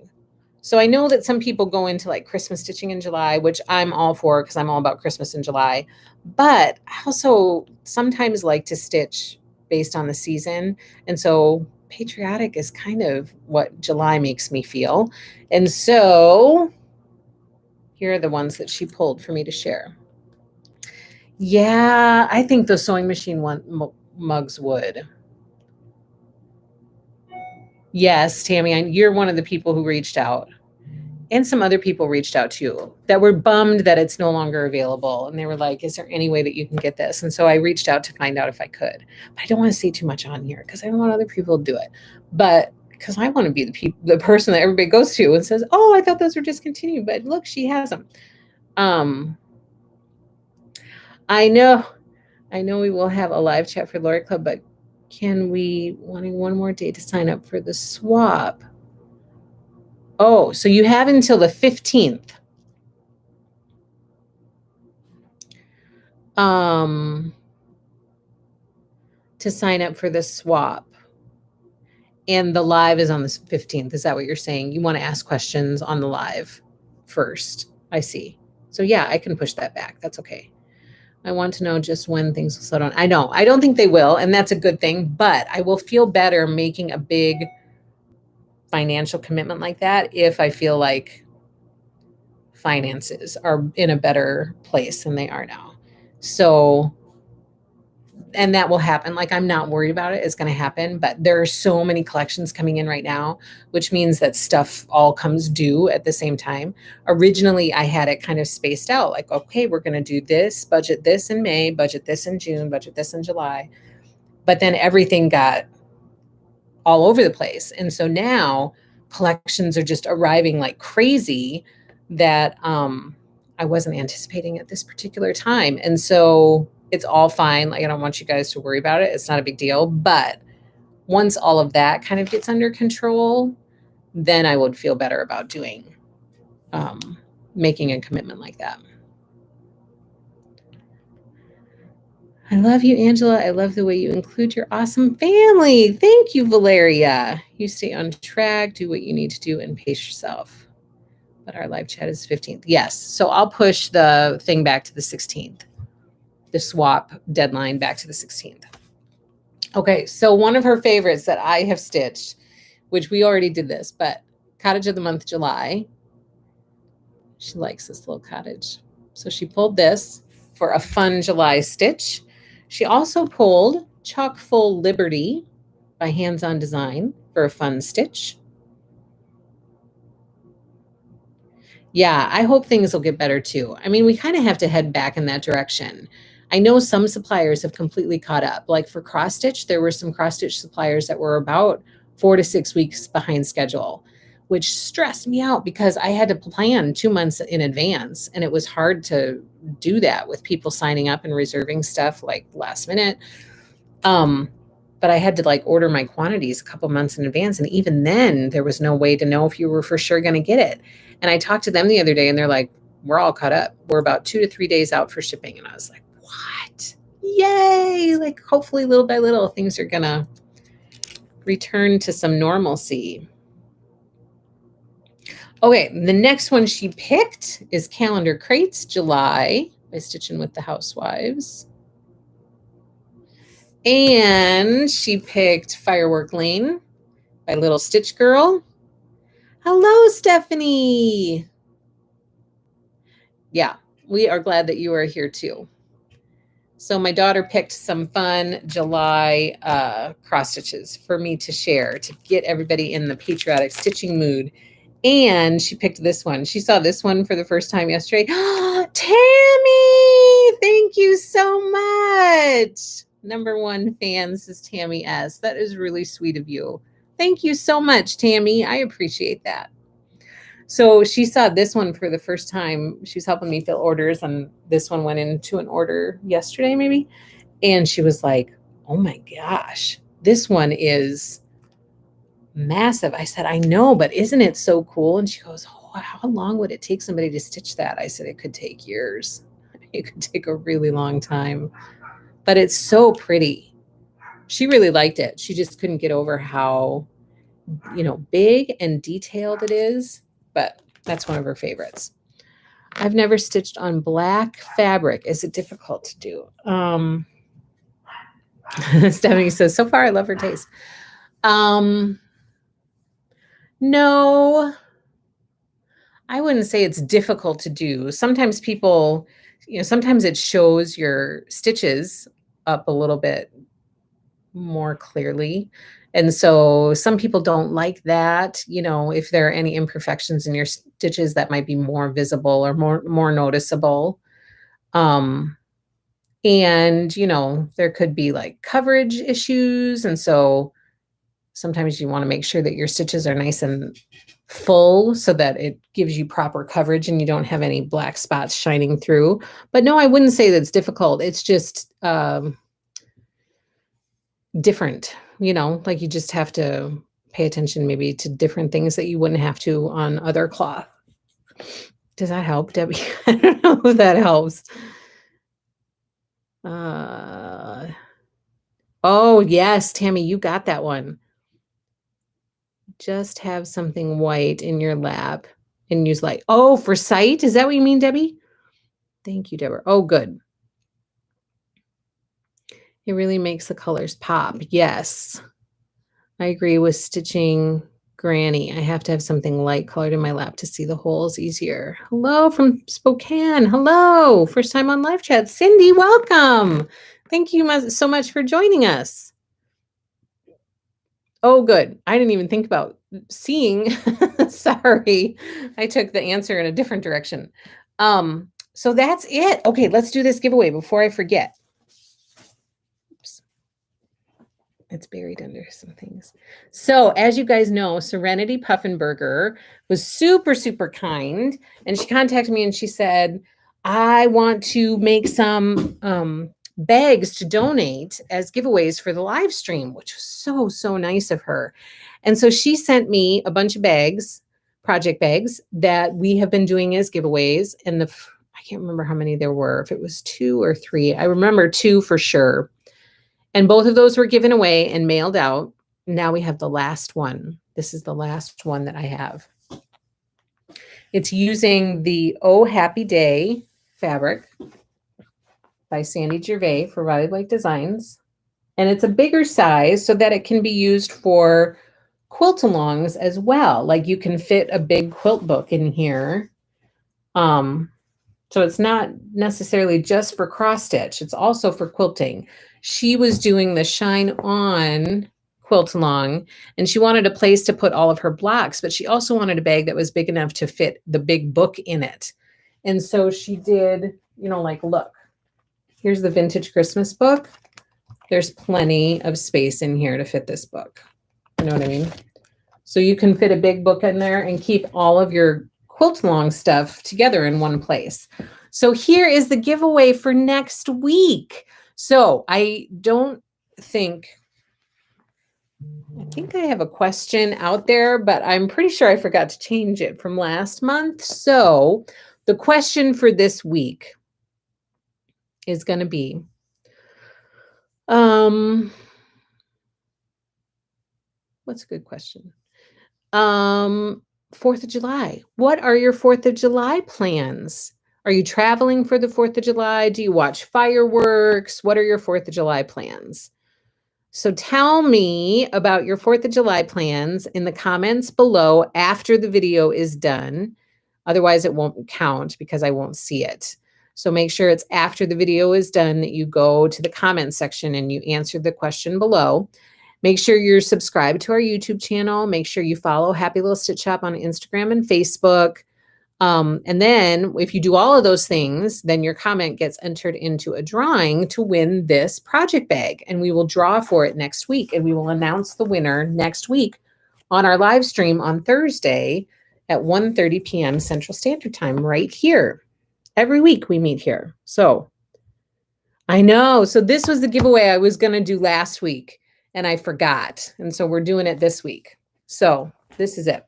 So I know that some people go into like Christmas stitching in July, which I'm all for because I'm all about Christmas in July. But I also sometimes like to stitch based on the season. And so patriotic is kind of what July makes me feel. And so here are the ones that she pulled for me to share. Yeah, I think the sewing machine mugs would. Yes, Tammy, you're one of the people who reached out. And some other people reached out too that were bummed that it's no longer available. And they were like, is there any way that you can get this? And so I reached out to find out if I could. But I don't want to say too much on here because I don't want other people to do it. But because I want to be the person that everybody goes to and says, oh, I thought those were discontinued. But look, she has them. I know we will have a live chat for Lori Club, but can we wanting one more day to sign up for the swap? Oh, so you have until the 15th. To sign up for the swap. And the live is on the 15th. Is that what you're saying? You want to ask questions on the live first. I see. So yeah, I can push that back. That's okay. I want to know just when things will settle down. I don't think they will, and that's a good thing, but I will feel better making a big financial commitment like that if I feel like finances are in a better place than they are now. So, and that will happen. Like, I'm not worried about it. It's going to happen, but there are so many collections coming in right now, which means that stuff all comes due at the same time. Originally, I had it kind of spaced out like, okay, we're going to do this, budget this in May, budget this in June, budget this in July. But then everything got all over the place. And so now collections are just arriving like crazy that I wasn't anticipating at this particular time. And so it's all fine. Like, I don't want you guys to worry about it. It's not a big deal. But once all of that kind of gets under control, then I would feel better about doing, making a commitment like that. I love you, Angela. I love the way you include your awesome family. Thank you, Valeria. You stay on track, do what you need to do, and pace yourself. But our live chat is 15th. Yes. So I'll push the thing back to the 16th. The swap deadline back to the 16th. Okay. So one of her favorites that I have stitched, which we already did this, but Cottage of the Month, July. She likes this little cottage. So she pulled this for a fun July stitch. She also pulled Chock Full Liberty by Hands On Design for a fun stitch. Yeah, I hope things will get better too. I mean, we kind of have to head back in that direction. I know some suppliers have completely caught up. Like for cross stitch, there were some cross stitch suppliers that were about 4 to 6 weeks behind schedule, which stressed me out because I had to plan 2 months in advance. And it was hard to do that with people signing up and reserving stuff like last minute. But I had to like order my quantities a couple months in advance. And even then there was no way to know if you were for sure going to get it. And I talked to them the other day and they're like, we're all caught up. We're about 2 to 3 days out for shipping. And I was like, what? Yay. Like hopefully little by little things are going to return to some normalcy. Okay, the next one she picked is Calendar Crates, July, by Stitching with the Housewives. And she picked Firework Lane by Little Stitch Girl. Hello, Stephanie. Yeah, we are glad that you are here too. So my daughter picked some fun July cross stitches for me to share to get everybody in the patriotic stitching mood. And she picked this one. She saw this one for the first time yesterday. Tammy, thank you so much. Number 1 fan, says Tammy S. That is really sweet of you. Thank you so much, Tammy. I appreciate that. So she saw this one for the first time. She's helping me fill orders, and this one went into an order yesterday, maybe. And she was like, oh my gosh, this one is massive. I said, I know, but isn't it so cool? And she goes, oh, how long would it take somebody to stitch that? I said, it could take years. It could take a really long time, but it's so pretty. She really liked it. She just couldn't get over how, big and detailed it is, but that's one of her favorites. I've never stitched on black fabric. Is it difficult to do? Stephanie says, so far I love her taste. No, I wouldn't say it's difficult to do. Sometimes people, sometimes it shows your stitches up a little bit more clearly. And so some people don't like that. If there are any imperfections in your stitches, that might be more visible or more noticeable. And, there could be like coverage issues. And so sometimes you want to make sure that your stitches are nice and full so that it gives you proper coverage and you don't have any black spots shining through. But no, I wouldn't say that's difficult. It's just different, like you just have to pay attention maybe to different things that you wouldn't have to on other cloth. Does that help, Debbie? I don't know if that helps. Oh, yes, Tammy, you got that one. Just have something white in your lap and use light. Oh, for sight? Is that what you mean, Debbie? Thank you, Deborah. Oh, good. It really makes the colors pop. Yes. I agree with stitching Granny. I have to have something light colored in my lap to see the holes easier. Hello from Spokane. Hello. First time on live chat. Cindy, welcome. Thank you so much for joining us. Oh, good. I didn't even think about seeing. Sorry. I took the answer in a different direction. So that's it. Okay, let's do this giveaway before I forget. Oops. It's buried under some things. So, as you guys know, Serenity Puffenberger was super, super kind. And she contacted me and she said, I want to make some bags to donate as giveaways for the live stream, which was so, so nice of her. And so she sent me a bunch of bags, project bags that we have been doing as giveaways. And I can't remember how many there were, if it was 2 or 3. I remember 2 for sure. And both of those were given away and mailed out. Now we have the last one. This is the last one that I have. It's using the Oh Happy Day fabric by Sandy Gervais for Riley Blake Designs. And it's a bigger size so that it can be used for quilt-alongs as well. Like you can fit a big quilt book in here. So it's not necessarily just for cross stitch. It's also for quilting. She was doing the Shine On quilt along and she wanted a place to put all of her blocks, but she also wanted a bag that was big enough to fit the big book in it. And so she did, you know, like, look, here's the vintage Christmas book. There's plenty of space in here to fit this book. You know what I mean? So you can fit a big book in there and keep all of your quilt along stuff together in one place. So here is the giveaway for next week. So I think I have a question out there, but I'm pretty sure I forgot to change it from last month. So the question for this week is going to be, what's a good question? 4th of July. What are your 4th of July plans? Are you traveling for the 4th of July? Do you watch fireworks? What are your 4th of July plans? So tell me about your 4th of July plans in the comments below after the video is done. Otherwise, it won't count because I won't see it. So make sure it's after the video is done that you go to the comment section and you answer the question below. Make sure you're subscribed to our YouTube channel. Make sure you follow Happy Little Stitch Shop on Instagram and Facebook. And then if you do all of those things, then your comment gets entered into a drawing to win this project bag. And we will draw for it next week. And we will announce the winner next week on our live stream on Thursday at 1:30 p.m. Central Standard Time right here. Every week we meet here. So I know. So this was the giveaway I was going to do last week. And I forgot. And so we're doing it this week. So this is it.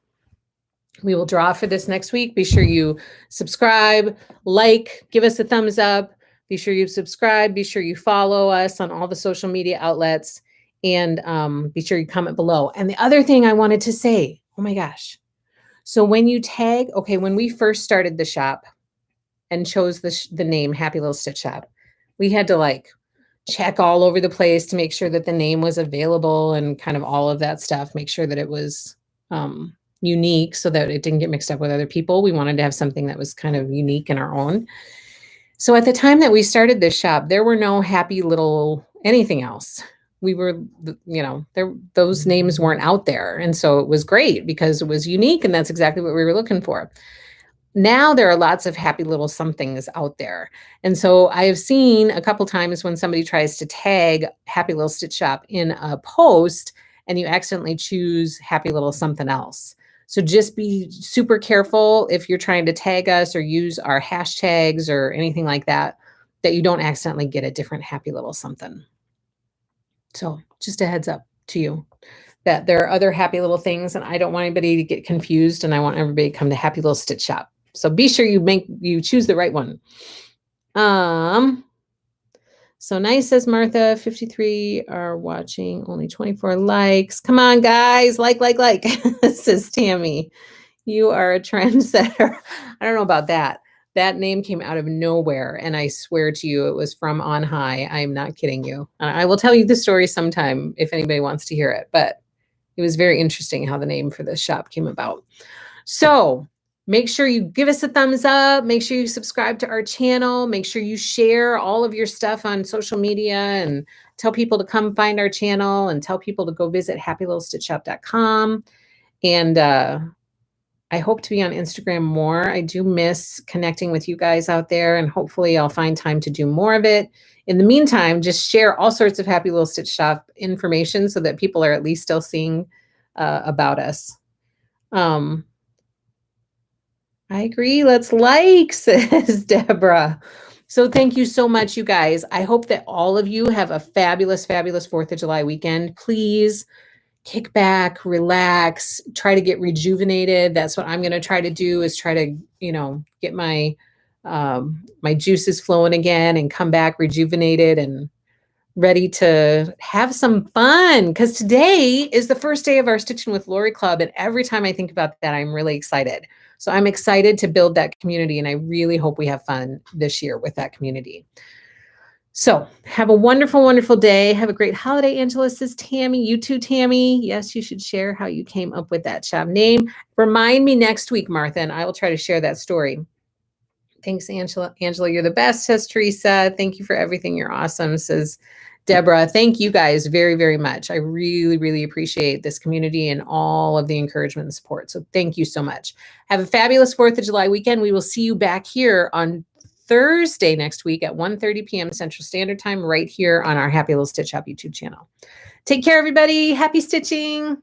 We will draw for this next week. Be sure you subscribe, like, give us a thumbs up. Be sure you subscribe. Be sure you follow us on all the social media outlets. And be sure you comment below. And the other thing I wanted to say, oh my gosh. So when you tag, okay, when we first started the shop and chose the name Happy Little Stitch Shop, we had to like check all over the place to make sure that the name was available and kind of all of that stuff. Make sure that it was unique so that it didn't get mixed up with other people. We wanted to have something that was kind of unique in our own. So at the time that we started this shop, there were no Happy Little anything else. We were, you know, those names weren't out there. And so it was great because it was unique and that's exactly what we were looking for. Now there are lots of Happy Little somethings out there. And so I have seen a couple times when somebody tries to tag Happy Little Stitch Shop in a post and you accidentally choose Happy Little something else. So just be super careful if you're trying to tag us or use our hashtags or anything like that, that you don't accidentally get a different Happy Little something. So just a heads up to you that there are other Happy Little things and I don't want anybody to get confused and I want everybody to come to Happy Little Stitch Shop. So be sure you choose the right one. So nice, says Martha. 53 are watching, only 24 likes. Come on, guys, like. Says Tammy. You are a trendsetter. I don't know about that. That name came out of nowhere, and I swear to you, it was from on high. I'm not kidding you. I will tell you the story sometime if anybody wants to hear it, but it was very interesting how the name for this shop came about. So make sure you give us a thumbs up. Make sure you subscribe to our channel. Make sure you share all of your stuff on social media and tell people to come find our channel and tell people to go visit happylittlestitchshop.com. And I hope to be on Instagram more. I do miss connecting with you guys out there, and hopefully I'll find time to do more of it. In the meantime, just share all sorts of Happy Little Stitch Shop information so that people are at least still seeing about us. I agree. Let's like, says Deborah. So thank you so much, you guys. I hope that all of you have a fabulous, fabulous 4th of July weekend. Please kick back, relax, try to get rejuvenated. That's what I'm going to try to do, is try to, get my my juices flowing again and come back rejuvenated and ready to have some fun, because today is the first day of our Stitching with Lori Club. And every time I think about that, I'm really excited. So I'm excited to build that community. And I really hope we have fun this year with that community. So have a wonderful, wonderful day. Have a great holiday, Angela, says Tammy. You too, Tammy. Yes, you should share how you came up with that shop name. Remind me next week, Martha, and I will try to share that story. Thanks, Angela. Angela, you're the best, says Teresa. Thank you for everything. You're awesome, says Deborah. Thank you guys very, very much. I really, really appreciate this community and all of the encouragement and support. So thank you so much. Have a fabulous 4th of July weekend. We will see you back here on Thursday next week at 1:30 p.m. Central Standard Time, right here on our Happy Little Stitch Shop YouTube channel. Take care, everybody. Happy stitching.